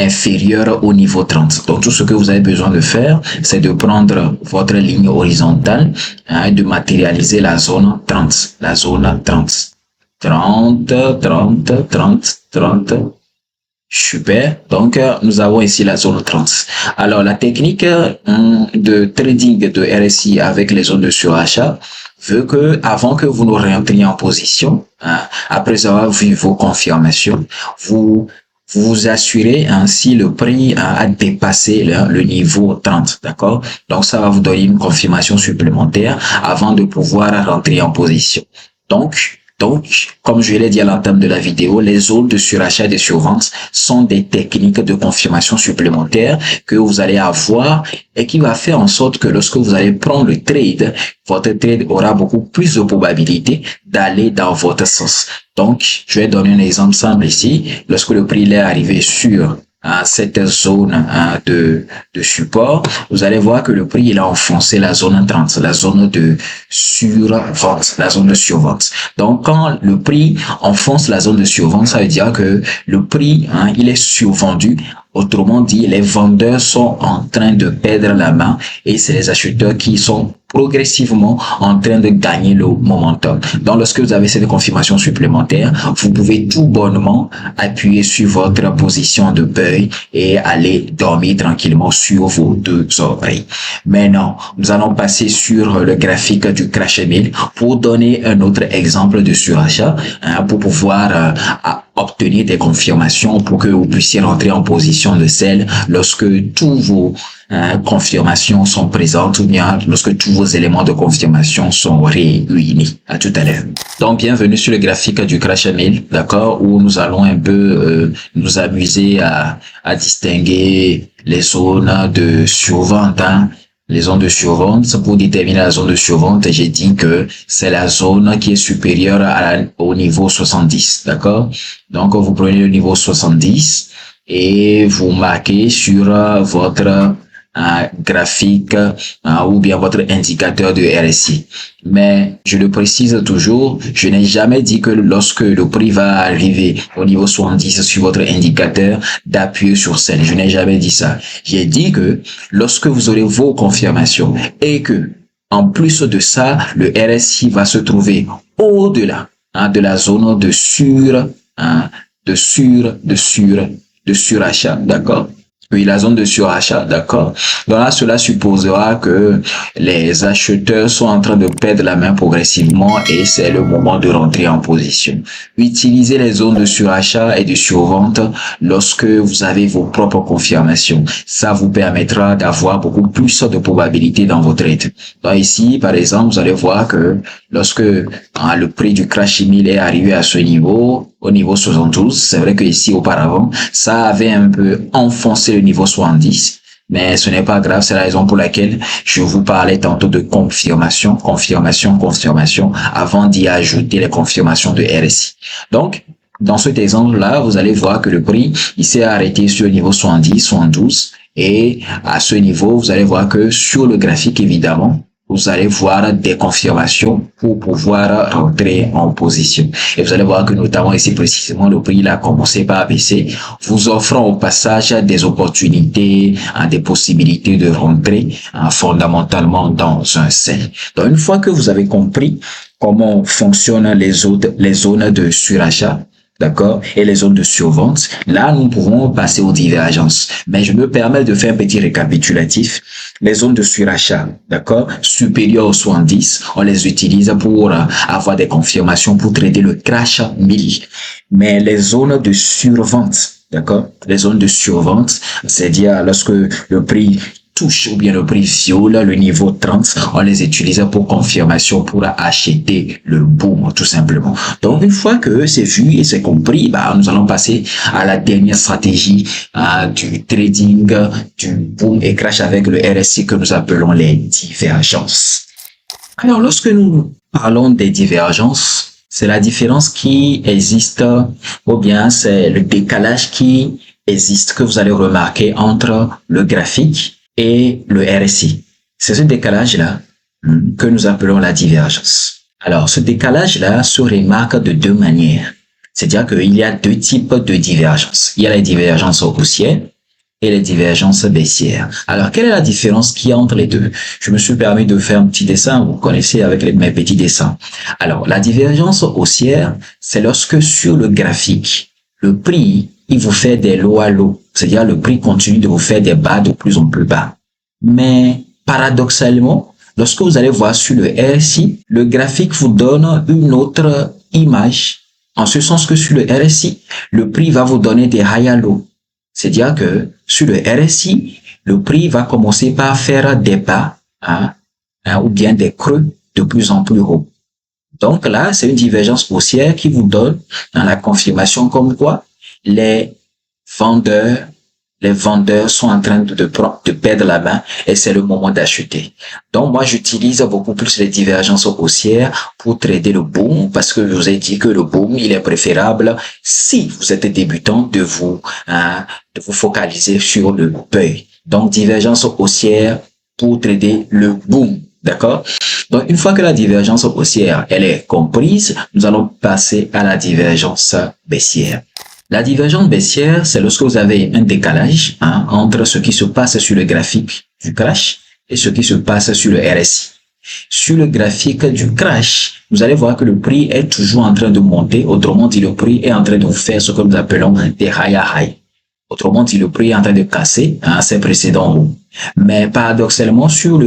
inférieur au niveau 30. Donc, tout ce que vous avez besoin de faire, c'est de prendre votre ligne horizontale et de matérialiser la zone 30. La zone 30. 30, 30, 30, 30. Super. Donc, nous avons ici la zone 30. Alors, la technique de trading de RSI avec les zones de surachat veut que, avant que vous ne rentriez en position, après avoir vu vos confirmations, vous vous assurez si le prix a dépassé le niveau 30, d'accord? Donc, ça va vous donner une confirmation supplémentaire avant de pouvoir rentrer en position. Donc, comme je l'ai dit à l'entame de la vidéo, les zones de surachat et de survente sont des techniques de confirmation supplémentaires que vous allez avoir et qui va faire en sorte que lorsque vous allez prendre le trade, votre trade aura beaucoup plus de probabilité d'aller dans votre sens. Donc, je vais donner un exemple simple ici. Lorsque le prix est arrivé sur cette zone de support, vous allez voir que le prix il a enfoncé la zone 30, la zone de survente, la zone de survente. Donc, quand le prix enfonce la zone de survente, ça veut dire que le prix, il est survendu. Autrement dit, les vendeurs sont en train de perdre la main et c'est les acheteurs qui sont progressivement en train de gagner le momentum. Donc, lorsque vous avez cette confirmation supplémentaire, vous pouvez tout bonnement appuyer sur votre position de buy et aller dormir tranquillement sur vos deux oreilles. Maintenant, nous allons passer sur le graphique du crash email pour donner un autre exemple de surachat pour pouvoir obtenir des confirmations pour que vous puissiez rentrer en position de sell lorsque tous vos confirmations sont présentes ou bien lorsque tous vos éléments de confirmation sont réunis. À tout à l'heure. Donc, bienvenue sur le graphique du crash email, d'accord, où nous allons un peu nous amuser à distinguer les zones de survente. Les zones de survente, pour déterminer la zone de survente, j'ai dit que c'est la zone qui est supérieure au niveau 70, d'accord? Donc, vous prenez le niveau 70 et vous marquez sur votre graphique ou bien votre indicateur de RSI. Mais je le précise toujours, je n'ai jamais dit que lorsque le prix va arriver au niveau 70 sur votre indicateur d'appuyer sur celle. Je n'ai jamais dit ça. J'ai dit que lorsque vous aurez vos confirmations et que en plus de ça, le RSI va se trouver au-delà de la zone de surachat, d'accord? Oui, la zone de surachat, d'accord. Donc là, cela supposera que les acheteurs sont en train de perdre la main progressivement et c'est le moment de rentrer en position. Utilisez les zones de surachat et de survente lorsque vous avez vos propres confirmations. Ça vous permettra d'avoir beaucoup plus de probabilité dans votre trade. Donc ici, par exemple, vous allez voir que lorsque le prix du crash email est arrivé à ce niveau, au niveau 72, c'est vrai que ici auparavant, ça avait un peu enfoncé le niveau 70, mais ce n'est pas grave, c'est la raison pour laquelle je vous parlais tantôt de confirmation, avant d'y ajouter les confirmations de RSI. Donc, dans cet exemple-là, vous allez voir que le prix, il s'est arrêté sur le niveau 70, 72, et à ce niveau, vous allez voir que sur le graphique, évidemment, vous allez voir des confirmations pour pouvoir rentrer en position. Et vous allez voir que notamment ici précisément, le prix il a commencé par baisser, vous offrant au passage des opportunités, des possibilités de rentrer fondamentalement dans un sell. Donc une fois que vous avez compris comment fonctionnent les zones de surachat, d'accord, et les zones de survente, là, nous pouvons passer aux divergences. Mais je me permets de faire un petit récapitulatif. Les zones de surachat, d'accord, supérieures aux 70, on les utilise pour avoir des confirmations pour trader le crash 1000. Mais les zones de survente, d'accord, les zones de survente, c'est-à-dire lorsque le prix touche ou bien le prix viole le niveau 30, on les utilise pour confirmation pour acheter le boom tout simplement. Donc une fois que c'est vu et c'est compris, nous allons passer à la dernière stratégie du trading du boom et crash avec le RSI que nous appelons les divergences. Alors lorsque nous parlons des divergences, c'est la différence qui existe ou bien c'est le décalage qui existe que vous allez remarquer entre le graphique et le RSI. C'est ce décalage-là que nous appelons la divergence. Alors, ce décalage-là se remarque de deux manières. C'est-à-dire qu'il y a deux types de divergences. Il y a les divergences haussières et les divergences baissières. Alors, quelle est la différence qu'il y a entre les deux? Je me suis permis de faire un petit dessin, vous connaissez avec mes petits dessins. Alors, la divergence haussière, c'est lorsque sur le graphique, le prix, il vous fait des lots à lots. C'est-à-dire le prix continue de vous faire des bas de plus en plus bas. Mais, paradoxalement, lorsque vous allez voir sur le RSI, le graphique vous donne une autre image, en ce sens que sur le RSI, le prix va vous donner des high à low. C'est-à-dire que sur le RSI, le prix va commencer par faire des bas ou bien des creux de plus en plus hauts. Donc là, c'est une divergence haussière qui vous donne dans la confirmation comme quoi les vendeurs sont en train de perdre la main et c'est le moment d'acheter. Donc moi, j'utilise beaucoup plus les divergences haussières pour trader le boom parce que je vous ai dit que le boom, il est préférable si vous êtes débutant de vous focaliser sur le buy. Donc divergence haussière pour trader le boom. D'accord? Donc, une fois que la divergence haussière, elle est comprise, nous allons passer à la divergence baissière. La divergence baissière, c'est lorsque vous avez un décalage entre ce qui se passe sur le graphique du crash et ce qui se passe sur le RSI. Sur le graphique du crash, vous allez voir que le prix est toujours en train de monter. Autrement dit, le prix est en train de vous faire ce que nous appelons des high à high. Autrement dit, le prix est en train de casser ses précédents hauts. Mais paradoxalement, sur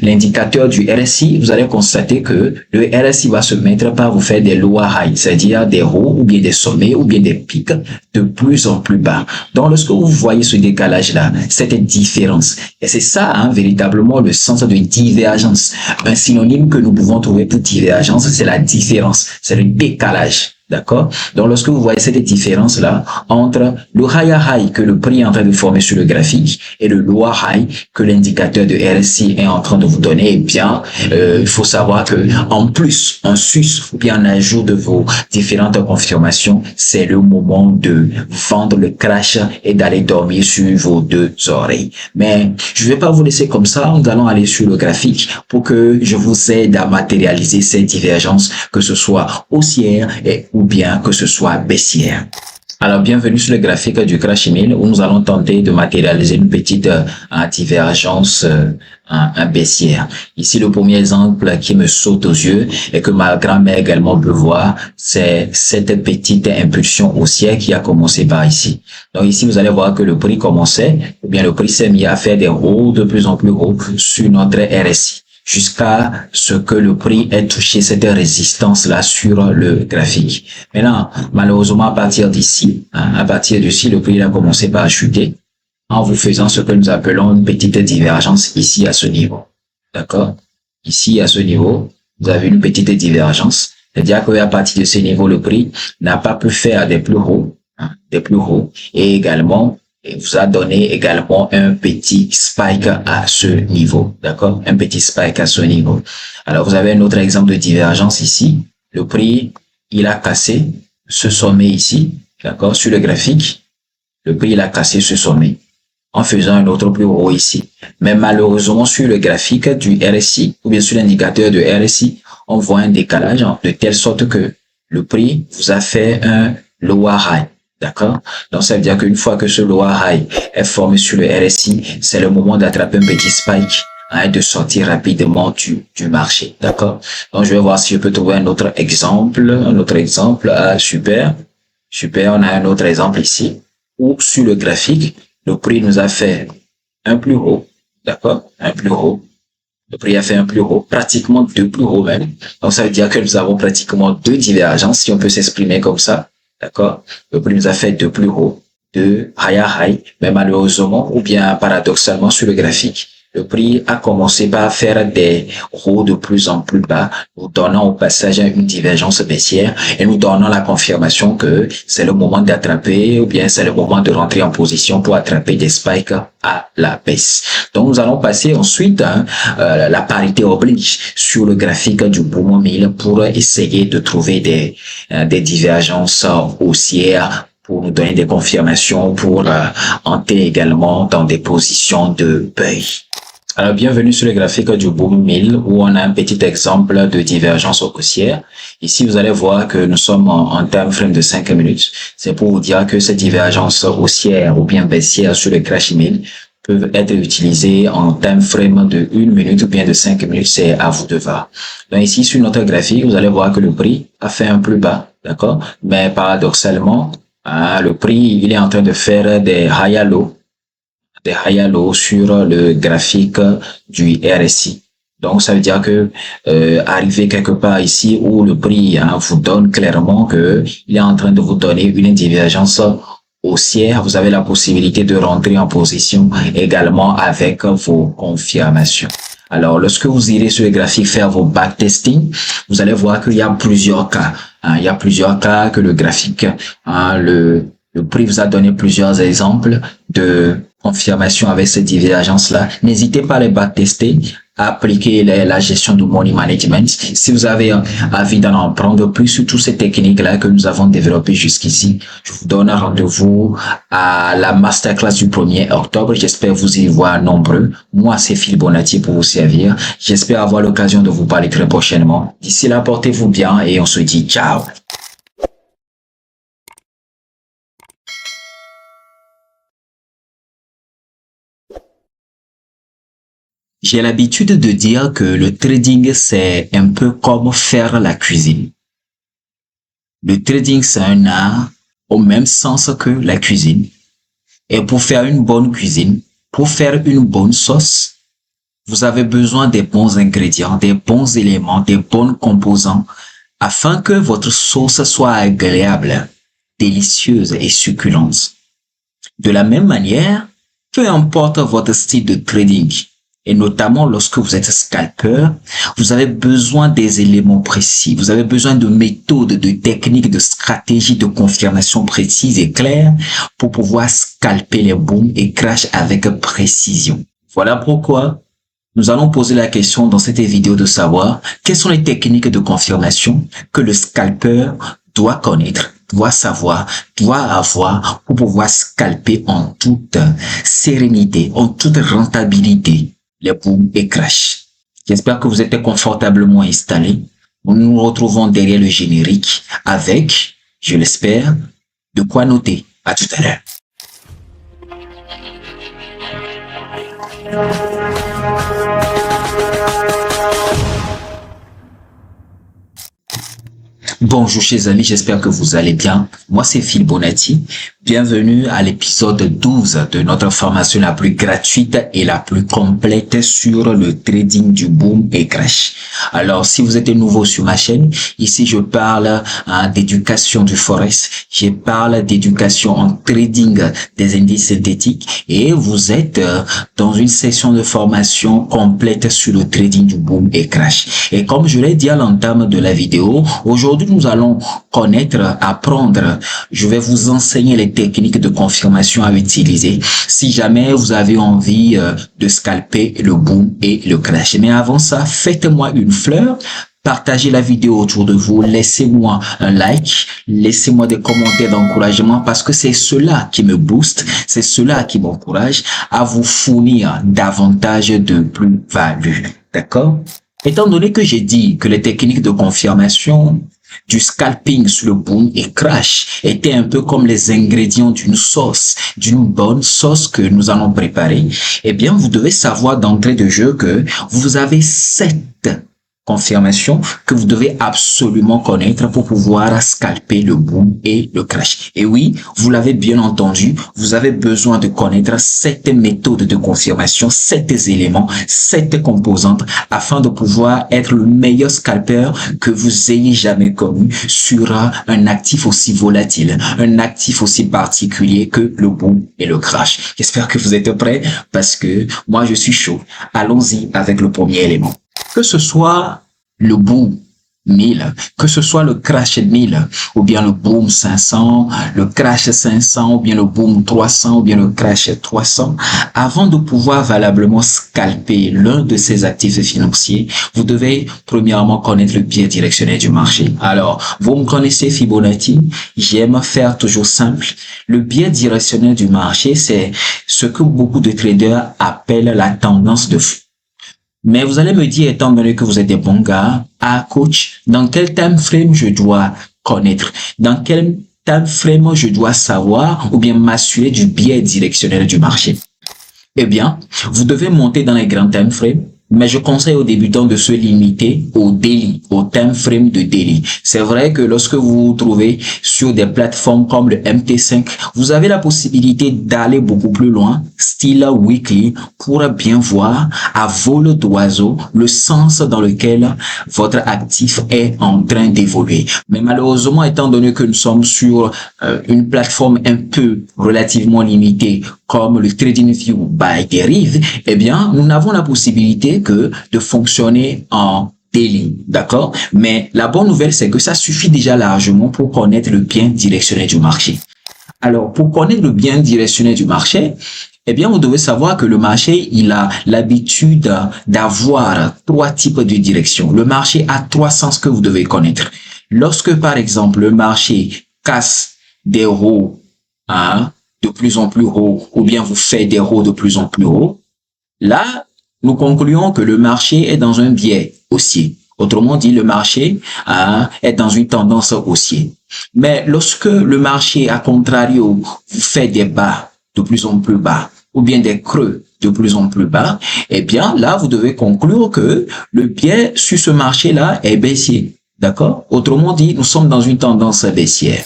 l'indicateur du RSI, vous allez constater que le RSI va se mettre par vous faire des lower high, c'est-à-dire des hauts ou bien des sommets ou bien des pics de plus en plus bas. Donc, lorsque vous voyez ce décalage-là, cette différence, et c'est ça véritablement le sens de divergence. Un synonyme que nous pouvons trouver pour divergence, c'est la différence, c'est le décalage. D'accord? Donc, lorsque vous voyez cette différence-là entre le high high que le prix est en train de former sur le graphique et le lower high que l'indicateur de RSI est en train de vous donner, eh bien, il faut savoir que en plus, en sus ou bien en ajout de vos différentes confirmations, c'est le moment de vendre le crash et d'aller dormir sur vos deux oreilles. Mais je vais pas vous laisser comme ça. Nous allons aller sur le graphique pour que je vous aide à matérialiser ces divergences, que ce soit haussière ou bien que ce soit baissière. Alors, bienvenue sur le graphique du Crash Email où nous allons tenter de matérialiser une petite divergence baissière. Ici, le premier exemple qui me saute aux yeux et que ma grand-mère également peut voir, c'est cette petite impulsion haussière qui a commencé par ici. Donc ici, vous allez voir que le prix commençait, ou bien le prix s'est mis à faire des hauts de plus en plus hauts sur notre RSI, jusqu'à ce que le prix ait touché cette résistance-là sur le graphique. Maintenant, malheureusement, à partir d'ici, le prix a commencé par chuter en vous faisant ce que nous appelons une petite divergence ici à ce niveau. D'accord? Ici, à ce niveau, vous avez une petite divergence. C'est-à-dire qu'à partir de ce niveau, le prix n'a pas pu faire des plus hauts, et également, et vous a donné également un petit spike à ce niveau, d'accord? Un petit spike à ce niveau. Alors, vous avez un autre exemple de divergence ici. Le prix, il a cassé ce sommet ici, d'accord? Sur le graphique, le prix, il a cassé ce sommet en faisant un autre plus haut ici. Mais malheureusement, sur le graphique du RSI, ou bien sur l'indicateur de RSI, on voit un décalage de telle sorte que le prix vous a fait un lower high. D'accord? Donc, ça veut dire qu'une fois que ce lower high est formé sur le RSI, c'est le moment d'attraper un petit spike et de sortir rapidement du marché. D'accord? Donc, je vais voir si je peux trouver un autre exemple. Super. Super, on a un autre exemple ici où sur le graphique, le prix nous a fait un plus haut. D'accord? Un plus haut. Le prix a fait un plus haut, pratiquement deux plus hauts même. Donc, ça veut dire que nous avons pratiquement deux divergences, si on peut s'exprimer comme ça. D'accord? Le prix nous a fait de plus haut, de high à high, mais malheureusement, ou bien paradoxalement sur le graphique, le prix a commencé par faire des hauts de plus en plus bas, nous donnant au passage une divergence baissière et nous donnant la confirmation que c'est le moment d'attraper ou bien c'est le moment de rentrer en position pour attraper des spikes à la baisse. Donc, nous allons passer ensuite la parité oblige sur le graphique du Boom 1000 pour essayer de trouver des divergences haussières pour nous donner des confirmations pour entrer également dans des positions de buy. Alors, bienvenue sur le graphique du Boom 1000 où on a un petit exemple de divergence haussière. Ici, vous allez voir que nous sommes en time frame de 5 minutes. C'est pour vous dire que cette divergence haussière ou bien baissière sur le crash email peuvent être utilisées en time frame de 1 minute ou bien de 5 minutes. C'est à vous de voir. Donc ici, sur notre graphique, vous allez voir que le prix a fait un plus bas, d'accord? Mais paradoxalement, le prix, il est en train de faire des high low sur le graphique du RSI. Donc, ça veut dire que arriver quelque part ici où le prix vous donne clairement que il est en train de vous donner une divergence haussière, vous avez la possibilité de rentrer en position également avec vos confirmations. Alors, lorsque vous irez sur le graphique faire vos backtesting, vous allez voir qu'il y a plusieurs cas. Il y a plusieurs cas que le graphique, le prix vous a donné plusieurs exemples de confirmation avec cette divergence-là. N'hésitez pas à les backtester, à appliquer la gestion du money management. Si vous avez envie d'en apprendre plus sur toutes ces techniques-là que nous avons développées jusqu'ici, je vous donne rendez-vous à la masterclass du 1er octobre. J'espère vous y voir nombreux. Moi, c'est Phil Bonatti pour vous servir. J'espère avoir l'occasion de vous parler très prochainement. D'ici là, portez-vous bien et on se dit ciao. J'ai l'habitude de dire que le trading, c'est un peu comme faire la cuisine. Le trading, c'est un art au même sens que la cuisine. Et pour faire une bonne cuisine, pour faire une bonne sauce, vous avez besoin des bons ingrédients, des bons éléments, des bons composants, afin que votre sauce soit agréable, délicieuse et succulente. De la même manière, peu importe votre style de trading, et notamment lorsque vous êtes scalper, vous avez besoin des éléments précis. Vous avez besoin de méthodes, de techniques, de stratégies de confirmation précises et claires pour pouvoir scalper les booms et crash avec précision. Voilà pourquoi nous allons poser la question dans cette vidéo de savoir quelles sont les techniques de confirmation que le scalper doit connaître, doit savoir, doit avoir pour pouvoir scalper en toute sérénité, en toute rentabilité les booms et crash. J'espère que vous êtes confortablement installés. Nous nous retrouvons derrière le générique avec, je l'espère, de quoi noter. À tout à l'heure. Bonjour chers amis, j'espère que vous allez bien. Moi c'est Phil Bonatti. Bienvenue à l'épisode 12 de notre formation la plus gratuite et la plus complète sur le trading du boom et crash. Alors si vous êtes nouveau sur ma chaîne, ici je parle d'éducation du forex, je parle d'éducation en trading des indices synthétiques et vous êtes dans une session de formation complète sur le trading du boom et crash. Et comme je l'ai dit à l'entame de la vidéo, aujourd'hui nous allons apprendre, je vais vous enseigner les techniques de confirmation à utiliser si jamais vous avez envie de scalper le boom et le crash. Mais avant ça, faites-moi une fleur. Partagez la vidéo autour de vous, laissez-moi un like, laissez-moi des commentaires d'encouragement parce que c'est cela qui me booste, c'est cela qui m'encourage à vous fournir davantage de plus-value. D'accord? Étant donné que j'ai dit que les techniques de confirmation du scalping sur le boom et crash étaient un peu comme les ingrédients d'une sauce, d'une bonne sauce que nous allons préparer, eh bien, vous devez savoir d'entrée de jeu que vous avez 7 confirmations que vous devez absolument connaître pour pouvoir scalper le boom et le crash. Et oui, vous l'avez bien entendu, vous avez besoin de connaître 7 méthodes de confirmation, 7 éléments, 7 composantes afin de pouvoir être le meilleur scalper que vous ayez jamais connu sur un actif aussi volatile, un actif aussi particulier que le boom et le crash. J'espère que vous êtes prêts parce que moi je suis chaud. Allons-y avec le premier élément. Que ce soit le boom 1000, que ce soit le crash 1000, ou bien le boom 500, le crash 500, ou bien le boom 300, ou bien le crash 300, avant de pouvoir valablement scalper l'un de ces actifs financiers, vous devez premièrement connaître le biais directionnel du marché. Alors, vous me connaissez Fibonacci, j'aime faire toujours simple. Le biais directionnel du marché, c'est ce que beaucoup de traders appellent la tendance de fond. Mais vous allez me dire, étant donné que vous êtes des bons gars, ah coach, dans quel time frame je dois connaître? Dans quel time frame je dois savoir ou bien m'assurer du biais directionnel du marché? Eh bien, vous devez monter dans les grands time frames, mais je conseille aux débutants de se limiter au daily, au time frame de daily. C'est vrai que lorsque vous vous trouvez sur des plateformes comme le MT5, vous avez la possibilité d'aller beaucoup plus loin, style weekly, pour bien voir à vol d'oiseau le sens dans lequel votre actif est en train d'évoluer. Mais malheureusement, étant donné que nous sommes sur une plateforme un peu relativement limitée, comme le TradingView by Derive, eh bien, nous n'avons la possibilité que de fonctionner en daily, d'accord? Mais la bonne nouvelle, c'est que ça suffit déjà largement pour connaître le bien directionnel du marché. Alors, pour connaître le bien directionnel du marché, eh bien, vous devez savoir que le marché, il a l'habitude d'avoir 3 types de directions. Le marché a 3 sens que vous devez connaître. Lorsque, par exemple, le marché casse des hauts, de plus en plus haut, ou bien vous faites des hauts de plus en plus haut, là, nous concluons que le marché est dans un biais haussier. Autrement dit, le marché est dans une tendance haussière. Mais lorsque le marché, à contrario, fait des bas de plus en plus bas, ou bien des creux de plus en plus bas, eh bien, là, vous devez conclure que le biais sur ce marché-là est baissier. D'accord? Autrement dit, nous sommes dans une tendance baissière.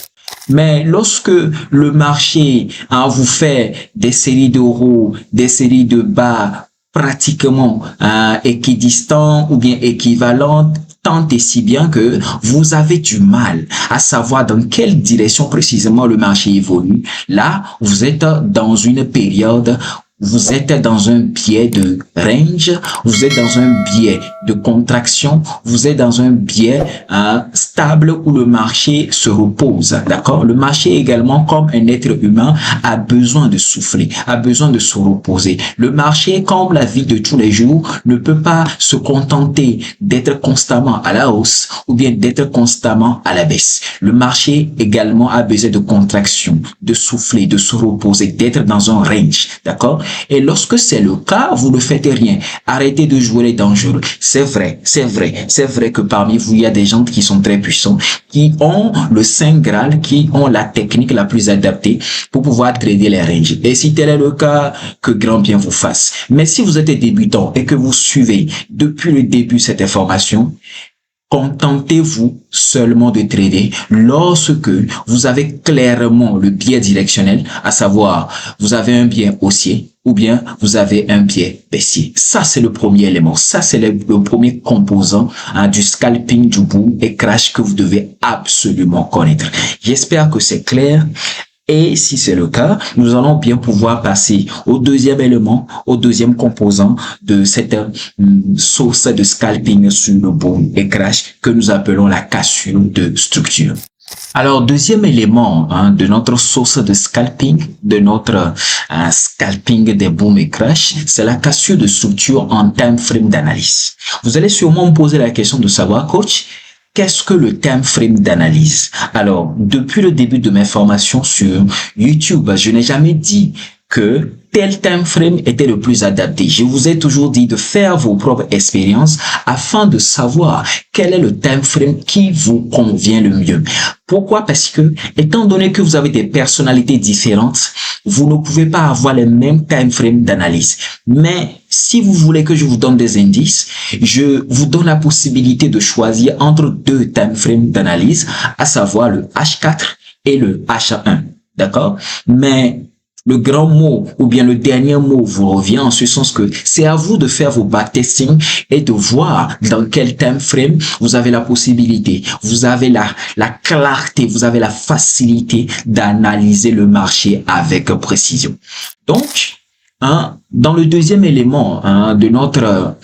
Mais lorsque le marché vous fait des séries de hauts, des séries de bas pratiquement équidistants ou bien équivalentes, tant et si bien que vous avez du mal à savoir dans quelle direction précisément le marché évolue, là, vous êtes dans une période, vous êtes dans un biais de range, vous êtes dans un biais de contraction, vous êtes dans un biais stable où le marché se repose, d'accord? Le marché également, comme un être humain, a besoin de souffler, a besoin de se reposer. Le marché, comme la vie de tous les jours, ne peut pas se contenter d'être constamment à la hausse ou bien d'être constamment à la baisse. Le marché également a besoin de contraction, de souffler, de se reposer, d'être dans un range, d'accord? Et lorsque c'est le cas, vous ne faites rien. Arrêtez de jouer les dangereux. C'est vrai que parmi vous, il y a des gens qui sont très puissants, qui ont le Saint Graal, qui ont la technique la plus adaptée pour pouvoir trader les ranges. Et si tel est le cas, que grand bien vous fasse. Mais si vous êtes débutant et que vous suivez depuis le début cette information, contentez-vous seulement de trader lorsque vous avez clairement le biais directionnel, à savoir, vous avez un biais haussier ou bien vous avez un biais baissier. Ça, c'est le premier élément. Ça, c'est le premier composant du scalping, du boom et crash que vous devez absolument connaître. J'espère que c'est clair. Et si c'est le cas, nous allons bien pouvoir passer au deuxième élément, au deuxième composant de cette source de scalping sur le boom et crash que nous appelons la cassure de structure. Alors, deuxième élément de notre source de scalping, de notre scalping des boom et crash, c'est la cassure de structure en time frame d'analyse. Vous allez sûrement me poser la question de savoir, coach, qu'est-ce que le time frame d'analyse? Alors, depuis le début de mes formations sur YouTube, je n'ai jamais dit que tel time frame était le plus adapté. Je vous ai toujours dit de faire vos propres expériences afin de savoir quel est le time frame qui vous convient le mieux. Pourquoi? Parce que, étant donné que vous avez des personnalités différentes, vous ne pouvez pas avoir les mêmes time frames d'analyse. Mais si vous voulez que je vous donne des indices, je vous donne la possibilité de choisir entre 2 time frames d'analyse, à savoir le H4 et le H1. D'accord? Mais le grand mot ou bien le dernier mot vous revient en ce sens que c'est à vous de faire vos backtesting et de voir dans quel time frame vous avez la possibilité, vous avez la clarté, vous avez la facilité d'analyser le marché avec précision. Donc, dans le deuxième élément de notre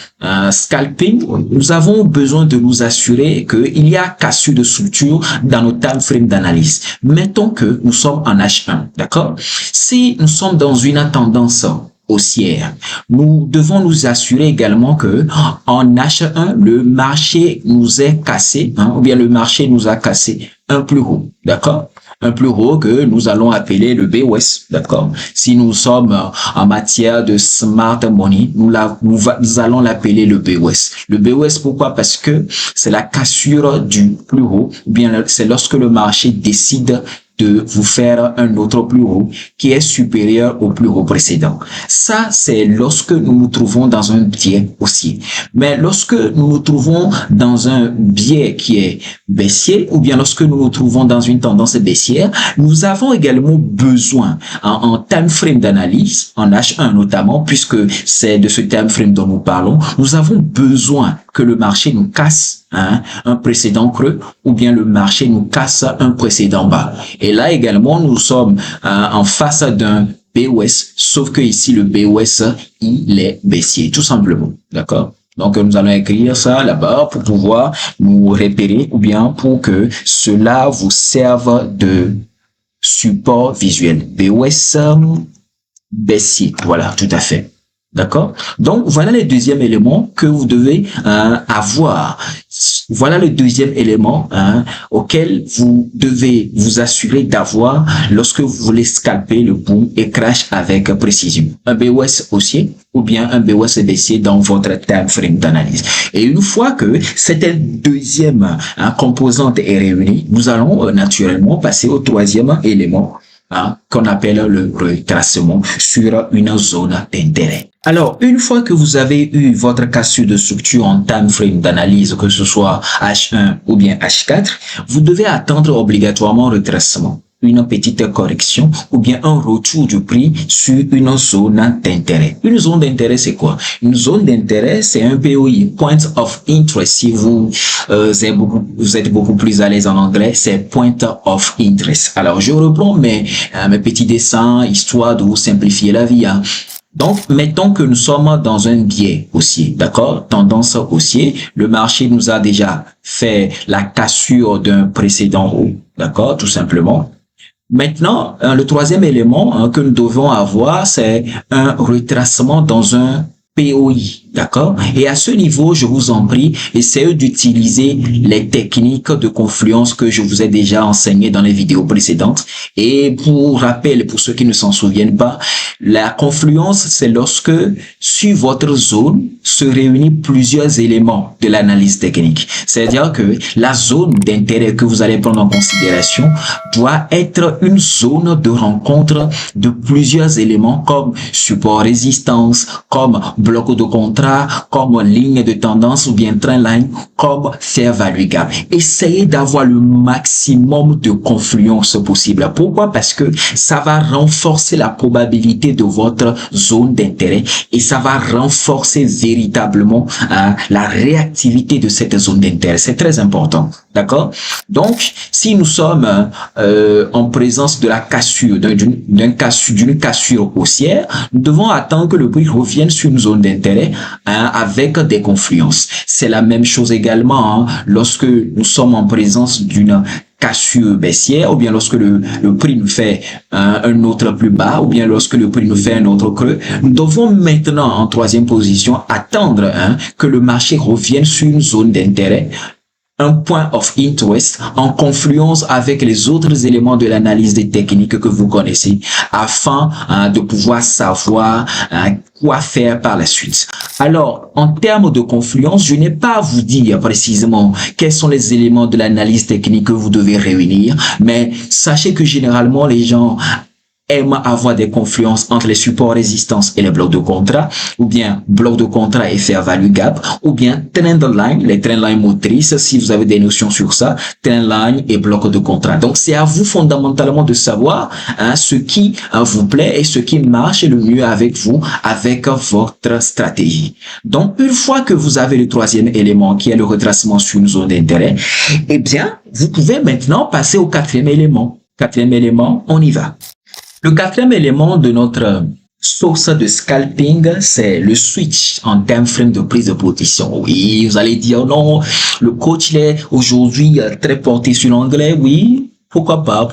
scalping, nous avons besoin de nous assurer qu'il y a cassure de structure dans nos time frame d'analyse. Mettons que nous sommes en H1, d'accord? Si nous sommes dans une tendance haussière, nous devons nous assurer également que en H1, le marché nous est cassé, ou bien le marché nous a cassé un plus haut, d'accord? un plus haut que nous allons appeler le BOS, d'accord? Si nous sommes en matière de smart money, nous allons l'appeler le BOS. Le BOS, pourquoi? Parce que c'est la cassure du plus haut, ou bien c'est lorsque le marché décide de vous faire un autre plus haut qui est supérieur au plus haut précédent. Ça, c'est lorsque nous nous trouvons dans un biais haussier. Mais lorsque nous nous trouvons dans un biais qui est baissier, ou bien lorsque nous nous trouvons dans une tendance baissière, nous avons également besoin, en time frame d'analyse, en H1 notamment, puisque c'est de ce time frame dont nous parlons, nous avons besoin que le marché nous casse un précédent creux, ou bien le marché nous casse un précédent bas. Et là également, nous sommes en face d'un BOS, sauf que ici, le BOS, il est baissier, tout simplement. D'accord? Donc, nous allons écrire ça là-bas pour pouvoir nous repérer, ou bien pour que cela vous serve de support visuel. BOS baissier, voilà, tout à fait. D'accord? Donc, voilà le deuxième élément que vous devez avoir. Voilà le deuxième élément auquel vous devez vous assurer d'avoir lorsque vous voulez scalper le boom et crash avec précision. Un BOS haussier ou bien un BOS baissier dans votre time frame d'analyse. Et une fois que cette deuxième composante est réunie, nous allons naturellement passer au troisième élément qu'on appelle le retracement sur une zone d'intérêt. Alors, une fois que vous avez eu votre cassure de structure en time frame d'analyse, que ce soit H1 ou bien H4, vous devez attendre obligatoirement retracement, une petite correction ou bien un retour du prix sur une zone d'intérêt. Une zone d'intérêt, c'est quoi? Une zone d'intérêt, c'est un POI, Point of Interest. Si vous êtes beaucoup plus à l'aise en anglais, c'est Point of Interest. Alors, je reprends mes petits dessins, histoire de vous simplifier la vie. Donc, mettons que nous sommes dans un biais haussier, d'accord? Tendance haussier. Le marché nous a déjà fait la cassure d'un précédent haut, d'accord? Tout simplement. Maintenant, le troisième élément que nous devons avoir, c'est un retracement dans un POI, d'accord? Et à ce niveau, je vous en prie, essayez d'utiliser les techniques de confluence que je vous ai déjà enseignées dans les vidéos précédentes. Et pour rappel, pour ceux qui ne s'en souviennent pas, la confluence, c'est lorsque sur votre zone se réunissent plusieurs éléments de l'analyse technique. C'est-à-dire que la zone d'intérêt que vous allez prendre en considération doit être une zone de rencontre de plusieurs éléments comme support résistance, comme bloc de contrat, comme ligne de tendance ou bien trendline, comme fair value gap. Essayez d'avoir le maximum de confluence possible. Pourquoi? Parce que ça va renforcer la probabilité de votre zone d'intérêt et ça va renforcer véritablement la réactivité de cette zone d'intérêt. C'est très important. D'accord? Donc, si nous sommes en présence de la cassure, d'une cassure haussière, nous devons attendre que le prix revienne sur une zone d'intérêt avec des confluences. C'est la même chose également lorsque nous sommes en présence d'une cassure baissière, ou bien lorsque le prix nous fait un autre plus bas, ou bien lorsque le prix nous fait un autre creux. Nous devons maintenant, en troisième position, attendre que le marché revienne sur une zone d'intérêt, un point of interest en confluence avec les autres éléments de l'analyse des techniques que vous connaissez afin de pouvoir savoir quoi faire par la suite. Alors, en termes de confluence, je n'ai pas à vous dire précisément quels sont les éléments de l'analyse technique que vous devez réunir, mais sachez que généralement les gens aiment avoir des confluences entre les supports résistance et les blocs de contrat, ou bien blocs de contrat et fair value gap, ou bien trendline, les trendlines motrices, si vous avez des notions sur ça, trendline et blocs de contrat. Donc, c'est à vous fondamentalement de savoir ce qui vous plaît et ce qui marche le mieux avec vous, avec votre stratégie. Donc, une fois que vous avez le troisième élément qui est le retracement sur une zone d'intérêt, eh bien, vous pouvez maintenant passer au quatrième élément. Quatrième élément, on y va. Le quatrième élément de notre source de scalping, c'est le switch en time frame de prise de position. Oui, vous allez dire non, le coach il est aujourd'hui très porté sur l'anglais. Oui, pourquoi pas,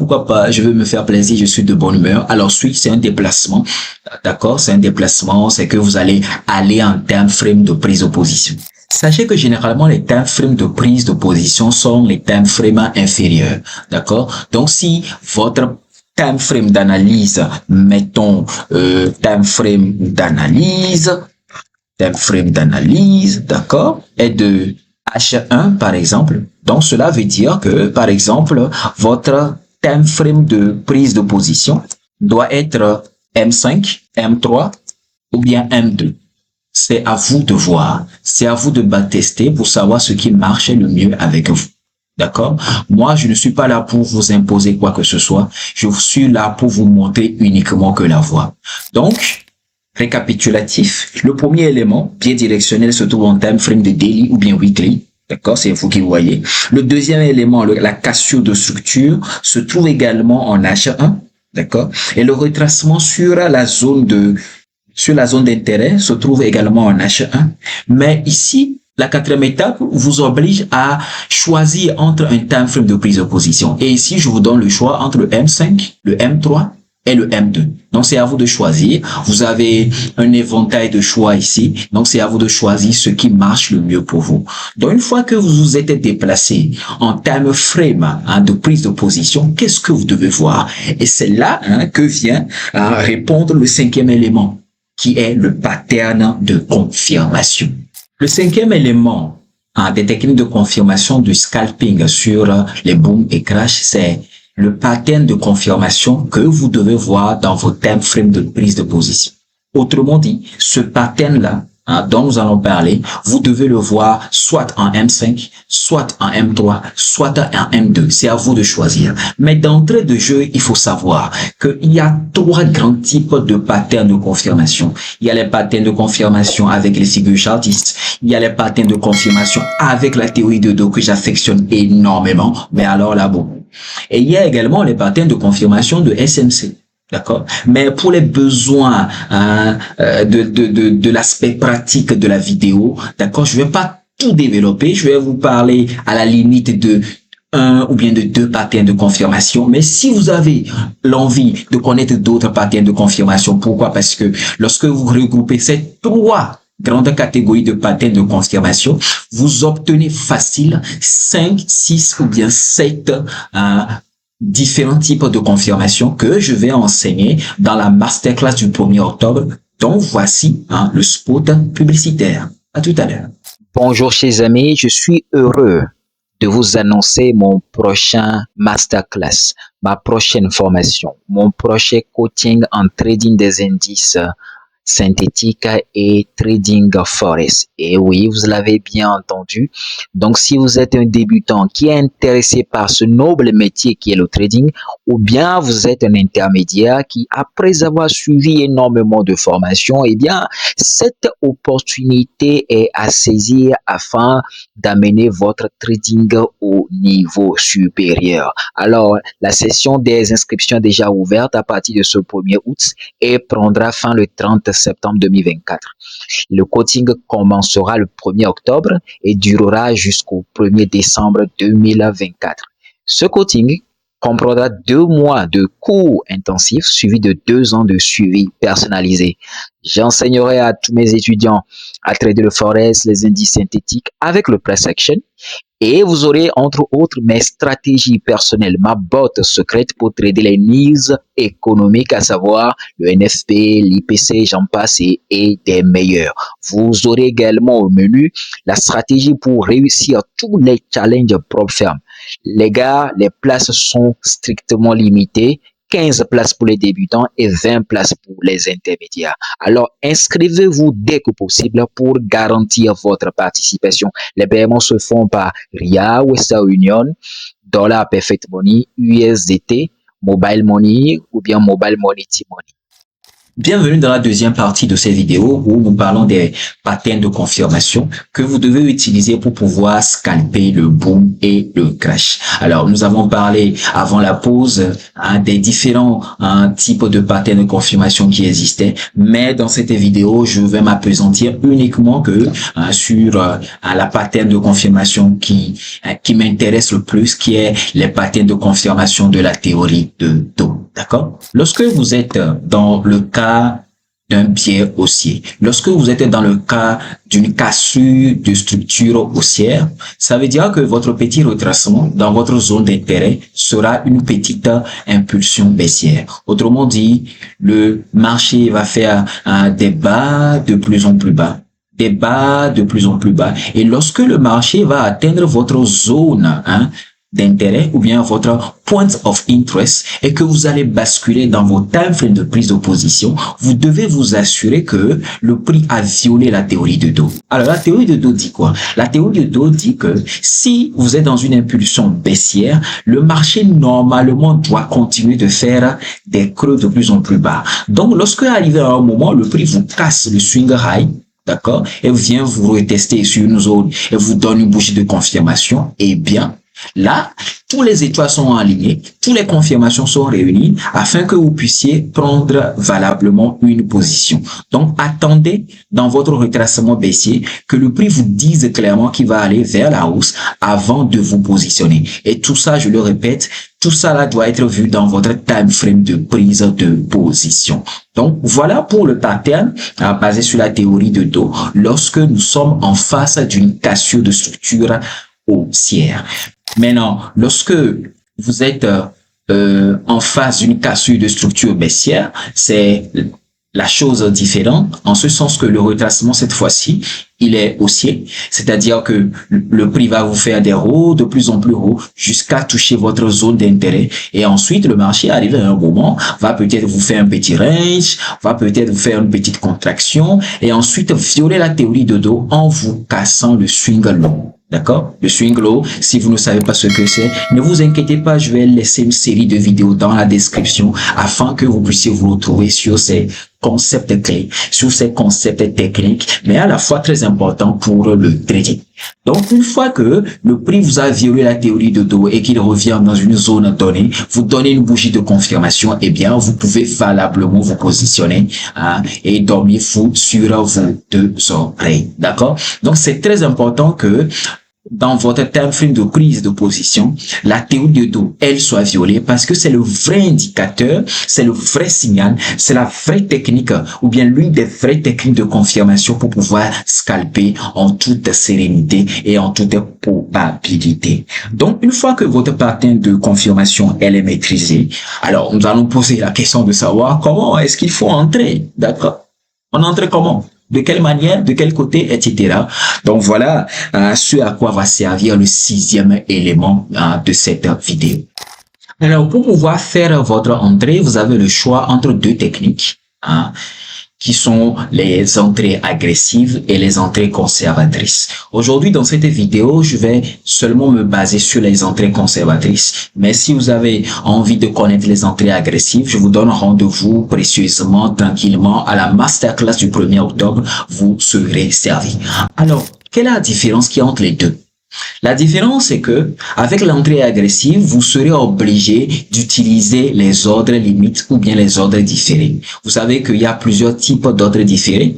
je veux me faire plaisir, je suis de bonne humeur. Alors switch, c'est un déplacement, d'accord, c'est un déplacement, c'est que vous allez aller en time frame de prise de position. Sachez que généralement, les time frames de prise de position sont les time frames inférieurs. D'accord? Donc, si votre time frame d'analyse, mettons time frame d'analyse, d'accord, est de H1 par exemple. Donc, cela veut dire que, par exemple, votre time frame de prise de position doit être M5, M3 ou bien M2. C'est à vous de voir. C'est à vous de tester pour savoir ce qui marche le mieux avec vous. D'accord? Moi, je ne suis pas là pour vous imposer quoi que ce soit. Je suis là pour vous montrer uniquement que la voie. Donc, récapitulatif. Le premier élément, pied directionnel, se trouve en time frame de daily ou bien weekly. D'accord? C'est vous qui voyez. Le deuxième élément, la cassure de structure, se trouve également en H1. D'accord? Et le retracement sur la zone d'intérêt se trouve également en H1. Mais ici, la quatrième étape vous oblige à choisir entre un time frame de prise de position. Et ici, je vous donne le choix entre le M5, le M3 et le M2. Donc, c'est à vous de choisir. Vous avez un éventail de choix ici. Donc, c'est à vous de choisir ce qui marche le mieux pour vous. Donc, une fois que vous vous êtes déplacé en time frame de prise de position, qu'est-ce que vous devez voir? Et c'est là que vient répondre le cinquième élément, qui est le pattern de confirmation. Le cinquième élément des techniques de confirmation du scalping sur les booms et crash, c'est le pattern de confirmation que vous devez voir dans vos time frames de prise de position. Autrement dit, ce pattern-là, dont nous allons parler, vous devez le voir soit en M5, soit en M3, soit en M2. C'est à vous de choisir. Mais d'entrée de jeu, il faut savoir qu'il y a trois grands types de patterns de confirmation. Il y a les patterns de confirmation avec les figures chartistes. Il y a les patterns de confirmation avec la théorie de dos que j'affectionne énormément. Mais alors là, bon. Et il y a également les patterns de confirmation de SMC. D'accord? Mais pour les besoins de l'aspect pratique de la vidéo, d'accord, je vais pas tout développer. Je vais vous parler à la limite de un ou bien de deux patterns de confirmation. Mais si vous avez l'envie de connaître d'autres patterns de confirmation, pourquoi? Parce que lorsque vous regroupez ces trois grandes catégories de patterns de confirmation, vous obtenez facile 5, 6 ou bien 7 différents types de confirmation que je vais enseigner dans la masterclass du 1er octobre. Donc, voici le spot publicitaire. À tout à l'heure. Bonjour chers amis, je suis heureux de vous annoncer mon prochain masterclass, ma prochaine formation, mon prochain coaching en trading des indices synthétique et trading forex. Et oui, vous l'avez bien entendu. Donc, si vous êtes un débutant qui est intéressé par ce noble métier qui est le trading, ou bien vous êtes un intermédiaire qui, après avoir suivi énormément de formations, eh bien, cette opportunité est à saisir afin d'amener votre trading au niveau supérieur. Alors, la session des inscriptions est déjà ouverte à partir de ce 1er août et prendra fin le 30 septembre 2024. Le coaching commencera le 1er octobre et durera jusqu'au 1er décembre 2024. Ce coaching comprendra 2 mois de cours intensifs suivis de 2 ans de suivi personnalisé. J'enseignerai à tous mes étudiants à trader le forex, les indices synthétiques avec le price action. Et vous aurez entre autres mes stratégies personnelles, ma botte secrète pour trader les news économiques, à savoir le NFP, l'IPC, j'en passe et des meilleurs. Vous aurez également au menu la stratégie pour réussir tous les challenges propres fermes. Les gars, les places sont strictement limitées. 15 places pour les débutants et 20 places pour les intermédiaires. Alors, inscrivez-vous dès que possible pour garantir votre participation. Les paiements se font par RIA, Western Union, Dollar Perfect Money, USDT, Mobile Money ou bien Mobile Money T-Money. Bienvenue dans la deuxième partie de cette vidéo où nous parlons des patterns de confirmation que vous devez utiliser pour pouvoir scalper le boom et le crash. Alors, nous avons parlé avant la pause des différents types de patterns de confirmation qui existaient, mais dans cette vidéo, je vais m'appesantir uniquement que sur la pattern de confirmation qui m'intéresse le plus, qui est les patterns de confirmation de la théorie de dos. D'accord? Lorsque vous êtes dans le cas d'un biais haussier. Lorsque vous êtes dans le cas d'une cassure de structure haussière, ça veut dire que votre petit retracement dans votre zone d'intérêt sera une petite impulsion baissière. Autrement dit, le marché va faire des bas de plus en plus bas. Des bas de plus en plus bas. Et lorsque le marché va atteindre votre zone d'intérêt ou bien votre point of interest et que vous allez basculer dans vos time frames de prise de position, vous devez vous assurer que le prix a violé la théorie de dos. Alors, la théorie de dos dit quoi? La théorie de dos dit que si vous êtes dans une impulsion baissière, le marché normalement doit continuer de faire des creux de plus en plus bas. Donc, lorsque arrivé à un moment, le prix vous casse le swing high, d'accord, et vient vous retester sur une zone et vous donne une bougie de confirmation, eh bien, là, tous les étoiles sont alignées, toutes les confirmations sont réunies afin que vous puissiez prendre valablement une position. Donc, attendez dans votre retracement baissier que le prix vous dise clairement qu'il va aller vers la hausse avant de vous positionner. Et tout ça, je le répète, tout ça là doit être vu dans votre time frame de prise de position. Donc, voilà pour le pattern basé sur la théorie de dos lorsque nous sommes en face d'une cassure de structure haussière. Maintenant, lorsque vous êtes en face d'une cassure de structure baissière, c'est la chose différente, en ce sens que le retracement, cette fois-ci, il est haussier, c'est-à-dire que le prix va vous faire des hauts de plus en plus hauts jusqu'à toucher votre zone d'intérêt. Et ensuite, le marché arrive à un moment, va peut-être vous faire un petit range, va peut-être vous faire une petite contraction et ensuite violer la théorie de dos en vous cassant le swing long. D'accord? Le swing low, si vous ne savez pas ce que c'est, ne vous inquiétez pas, je vais laisser une série de vidéos dans la description afin que vous puissiez vous retrouver sur ces concepts clés, sur ces concepts techniques, mais à la fois très importants pour le trading. Donc, une fois que le prix vous a violé la théorie de dos et qu'il revient dans une zone donnée, vous donnez une bougie de confirmation, eh bien, vous pouvez valablement vous positionner et dormir fou sur vos deux oreilles. D'accord? Donc, c'est très important que dans votre time frame de prise de position, la théorie de dos, elle soit violée parce que c'est le vrai indicateur, c'est le vrai signal, c'est la vraie technique ou bien l'une des vraies techniques de confirmation pour pouvoir scalper en toute sérénité et en toute probabilité. Donc, une fois que votre pattern de confirmation, elle est maîtrisée, alors nous allons poser la question de savoir comment est-ce qu'il faut entrer, d'accord? On entre comment? De quelle manière, de quel côté, etc. Donc voilà ce à quoi va servir le sixième élément de cette vidéo. Alors pour pouvoir faire votre entrée, vous avez le choix entre deux techniques qui sont les entrées agressives et les entrées conservatrices. Aujourd'hui, dans cette vidéo, je vais seulement me baser sur les entrées conservatrices. Mais si vous avez envie de connaître les entrées agressives, je vous donne rendez-vous précieusement, tranquillement, à la masterclass du 1er octobre. Vous serez servi. Alors, quelle est la différence qu'il y a entre les deux? La différence est que, avec l'entrée agressive, vous serez obligé d'utiliser les ordres limites ou bien les ordres différés. Vous savez qu'il y a plusieurs types d'ordres différés.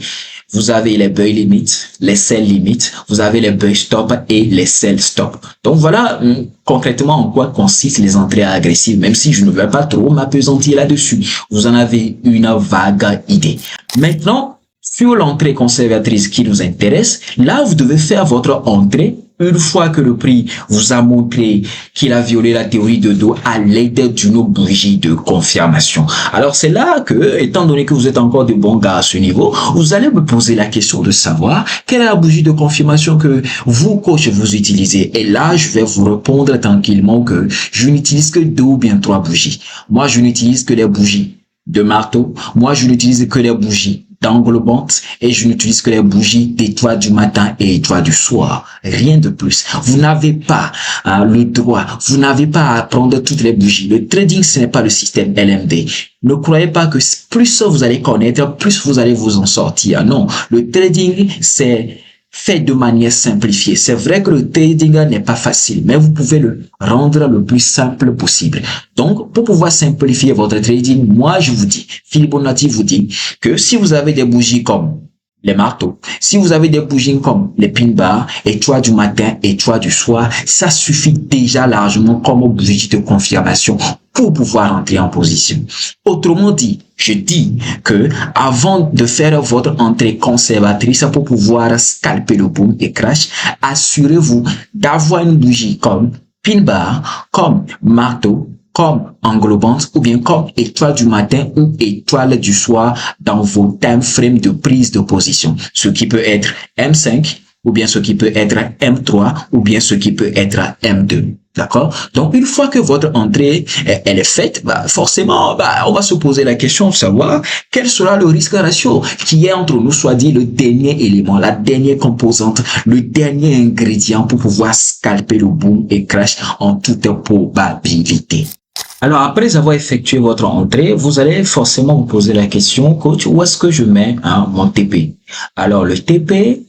Vous avez les buy limites, les sell limites, vous avez les buy stop et les sell stop. Donc voilà concrètement en quoi consistent les entrées agressives, même si je ne vais pas trop m'appesantir là-dessus. Vous en avez une vague idée. Maintenant, sur l'entrée conservatrice qui nous intéresse, là vous devez faire votre entrée une fois que le prix vous a montré qu'il a violé la théorie de dos à l'aide d'une bougie de confirmation. Alors c'est là que, étant donné que vous êtes encore de bons gars à ce niveau, vous allez me poser la question de savoir quelle est la bougie de confirmation que vous, coach, vous utilisez. Et là, je vais vous répondre tranquillement que je n'utilise que 2 ou bien 3 bougies. Moi, je n'utilise que les bougies de marteau. Moi, je n'utilise que les bougies d'englobante et je n'utilise que les bougies d'étoiles du matin et étoiles du soir. Rien de plus. Vous n'avez pas le droit, vous n'avez pas à prendre toutes les bougies. Le trading, ce n'est pas le système LMD. Ne croyez pas que plus vous allez connaître, plus vous allez vous en sortir. Non, le trading, c'est fait de manière simplifiée. C'est vrai que le trading n'est pas facile, mais vous pouvez le rendre le plus simple possible. Donc, pour pouvoir simplifier votre trading, moi, je vous dis, Philippe Bonatti vous dit que si vous avez des bougies comme les marteaux. Si vous avez des bougies comme les pin bars, étoiles du matin, étoiles du soir, ça suffit déjà largement comme bougie de confirmation pour pouvoir entrer en position. Autrement dit, je dis que avant de faire votre entrée conservatrice pour pouvoir scalper le boom et crash, assurez-vous d'avoir une bougie comme pin bar, comme marteau, comme englobante ou bien comme étoile du matin ou étoile du soir dans vos time frames de prise de position. Ce qui peut être M5 ou bien ce qui peut être M3 ou bien ce qui peut être M2. D'accord? Donc, une fois que votre entrée, elle est faite, forcément, on va se poser la question de savoir quel sera le risque ratio qui est entre nous, soit dit le dernier élément, la dernière composante, le dernier ingrédient pour pouvoir scalper le boom et crash en toute probabilité. Alors, après avoir effectué votre entrée, vous allez forcément vous poser la question, coach, où est-ce que je mets mon TP? Alors, le TP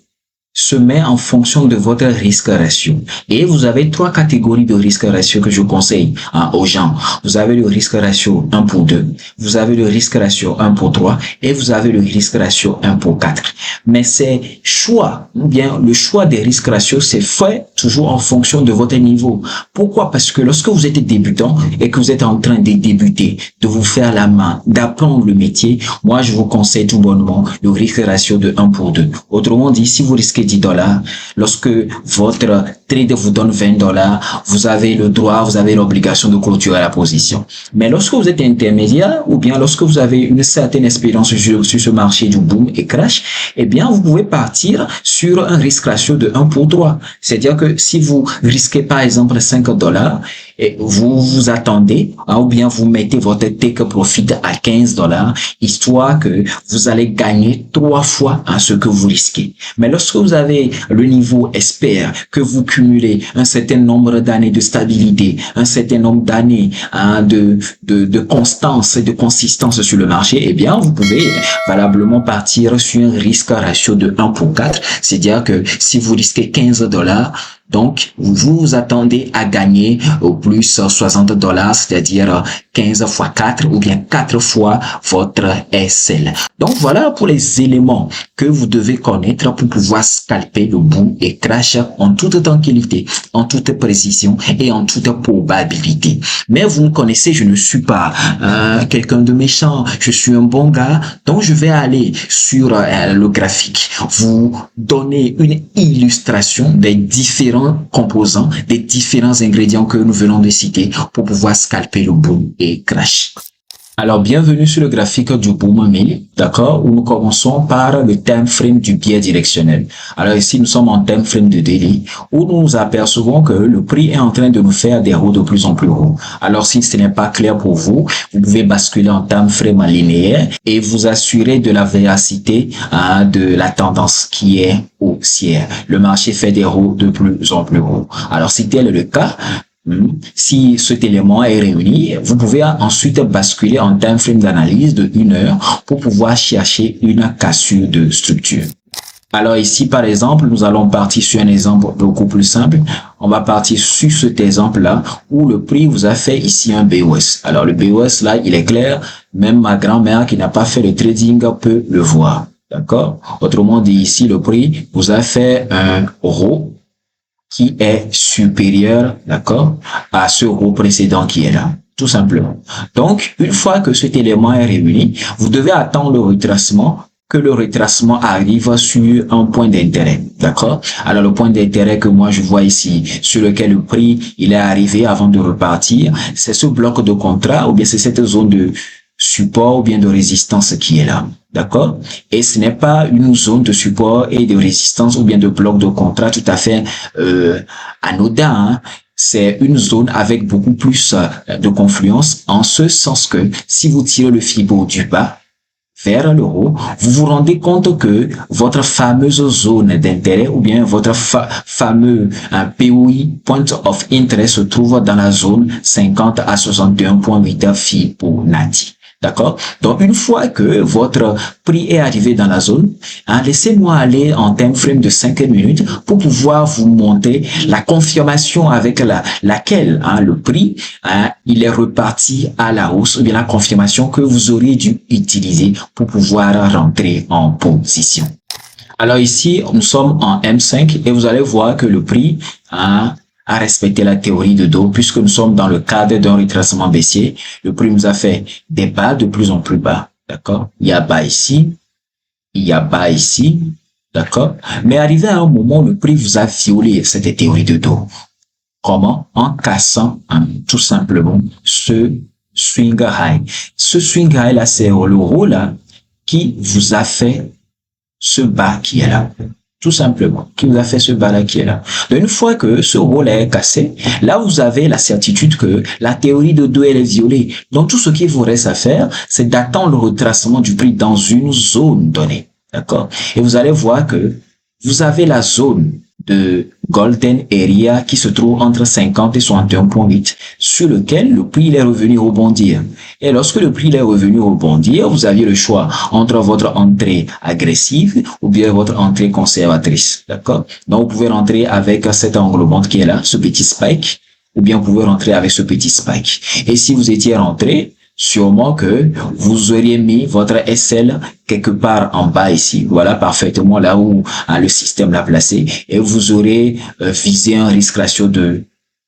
se met en fonction de votre risque ratio. Et vous avez trois catégories de risque ratio que je conseille aux gens. Vous avez le risque ratio 1 pour 2, vous avez le risque ratio 1 pour 3 et vous avez le risque ratio 1 pour 4. Mais ces choix, ou bien le choix des risques ratios, c'est fait toujours en fonction de votre niveau. Pourquoi? Parce que lorsque vous êtes débutant et que vous êtes en train de débuter, de vous faire la main, d'apprendre le métier, moi je vous conseille tout bonnement le risque ratio de 1 pour 2. Autrement dit, si vous risquez $10, lorsque votre trade vous donne $20, vous avez le droit, vous avez l'obligation de clôturer la position. Mais lorsque vous êtes intermédiaire ou bien lorsque vous avez une certaine expérience sur ce marché du boom et crash, eh bien, vous pouvez partir sur un risque ratio de 1 pour 3. C'est-à-dire que si vous risquez par exemple $5 et vous vous attendez, ou bien vous mettez votre take profit à $15, histoire que vous allez gagner 3 fois ce que vous risquez. Mais lorsque vous avez le niveau expert, que vous cumulez un certain nombre d'années de stabilité, un certain nombre d'années de constance et de consistance sur le marché, eh bien, vous pouvez valablement partir sur un risque ratio de 1 pour 4. C'est-à-dire que si vous risquez $15, donc, vous vous attendez à gagner au plus $60, c'est-à-dire 15 fois 4 ou bien 4 fois votre SL. Donc, voilà pour les éléments que vous devez connaître pour pouvoir scalper le boom et crash en toute tranquillité, en toute précision et en toute probabilité. Mais vous me connaissez, je ne suis pas quelqu'un de méchant, je suis un bon gars, donc je vais aller sur le graphique, vous donner une illustration des différents composants, des différents ingrédients que nous venons de citer pour pouvoir scalper le boom et crash. Alors, bienvenue sur le graphique du Boom 1000, d'accord, où nous commençons par le time frame du biais directionnel. Alors ici, nous sommes en time frame de daily, où nous nous apercevons que le prix est en train de nous faire des hauts de plus en plus hauts. Alors, si ce n'est pas clair pour vous, vous pouvez basculer en time frame linéaire et vous assurer de la véracité de la tendance qui est haussière. Le marché fait des hauts de plus en plus hauts. Alors, si tel est le cas, si cet élément est réuni, vous pouvez ensuite basculer en time frame d'analyse de 1 heure pour pouvoir chercher une cassure de structure. Alors ici, par exemple, nous allons partir sur un exemple beaucoup plus simple. On va partir sur cet exemple-là où le prix vous a fait ici un BOS. Alors le BOS là, il est clair, même ma grand-mère qui n'a pas fait le trading peut le voir. D'accord? Autrement dit, ici, le prix vous a fait un RAW qui est supérieur, d'accord, à ce RAW précédent qui est là, tout simplement. Donc, une fois que cet élément est réuni, vous devez attendre le retracement, que le retracement arrive sur un point d'intérêt, d'accord? Alors, le point d'intérêt que moi je vois ici, sur lequel le prix, il est arrivé avant de repartir, c'est ce bloc de contrat, ou bien c'est cette zone de support ou bien de résistance qui est là. D'accord? Et ce n'est pas une zone de support et de résistance ou bien de bloc de contrat tout à fait anodin. Hein? C'est une zone avec beaucoup plus de confluence en ce sens que si vous tirez le Fibo du bas vers le haut, vous vous rendez compte que votre fameuse zone d'intérêt ou bien votre fameux POI, Point of Interest, se trouve dans la zone 50 à 61,8 Fibonacci. D'accord? Donc, une fois que votre prix est arrivé dans la zone, laissez-moi aller en time frame de 5 minutes pour pouvoir vous montrer la confirmation avec laquelle le prix il est reparti à la hausse, ou bien la confirmation que vous auriez dû utiliser pour pouvoir rentrer en position. Alors ici, nous sommes en M5 et vous allez voir que le prix a respecté la théorie de dos puisque nous sommes dans le cadre d'un retracement baissier. Le prix nous a fait des bas de plus en plus bas. D'accord? Il y a bas ici, il y a bas ici. D'accord? Mais arrivé à un moment, le prix vous a violé cette théorie de dos. Comment? En cassant tout simplement ce swing high. Ce swing high là, c'est le haut là qui vous a fait ce bas qui est là. Tout simplement, qui vous a fait ce bas là qui est là. Donc, une fois que ce haut là est cassé, là vous avez la certitude que la théorie de dos elle est violée. Donc tout ce qu'il vous reste à faire, c'est d'attendre le retracement du prix dans une zone donnée. D'accord? Et vous allez voir que vous avez la zone de Golden Area qui se trouve entre 50 et 61,8 sur lequel le prix est revenu rebondir. Et lorsque le prix est revenu rebondir, vous aviez le choix entre votre entrée agressive ou bien votre entrée conservatrice. D'accord? Donc, vous pouvez rentrer avec cet englolement qui est là, ce petit spike, ou bien vous pouvez rentrer avec ce petit spike. Et si vous étiez rentré, sûrement que vous auriez mis votre SL quelque part en bas ici. Voilà parfaitement là où le système l'a placé. Et vous aurez visé un risque ratio de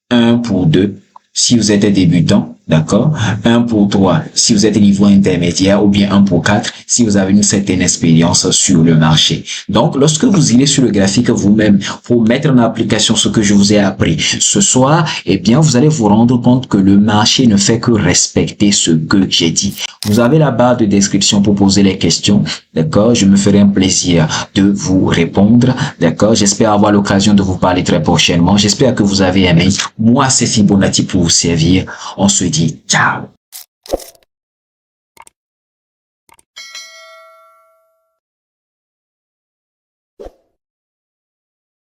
1 pour 2 si vous êtes débutant. D'accord? 1 pour 3 si vous êtes niveau intermédiaire ou bien 1 pour 4 si vous avez une certaine expérience sur le marché. Donc, lorsque vous irez sur le graphique vous-même pour mettre en application ce que je vous ai appris ce soir, eh bien, vous allez vous rendre compte que le marché ne fait que respecter ce que j'ai dit. Vous avez la barre de description pour poser les questions. D'accord? Je me ferai un plaisir de vous répondre. D'accord? J'espère avoir l'occasion de vous parler très prochainement. J'espère que vous avez aimé. Moi, c'est Fibonacci pour vous servir. On se dit ciao.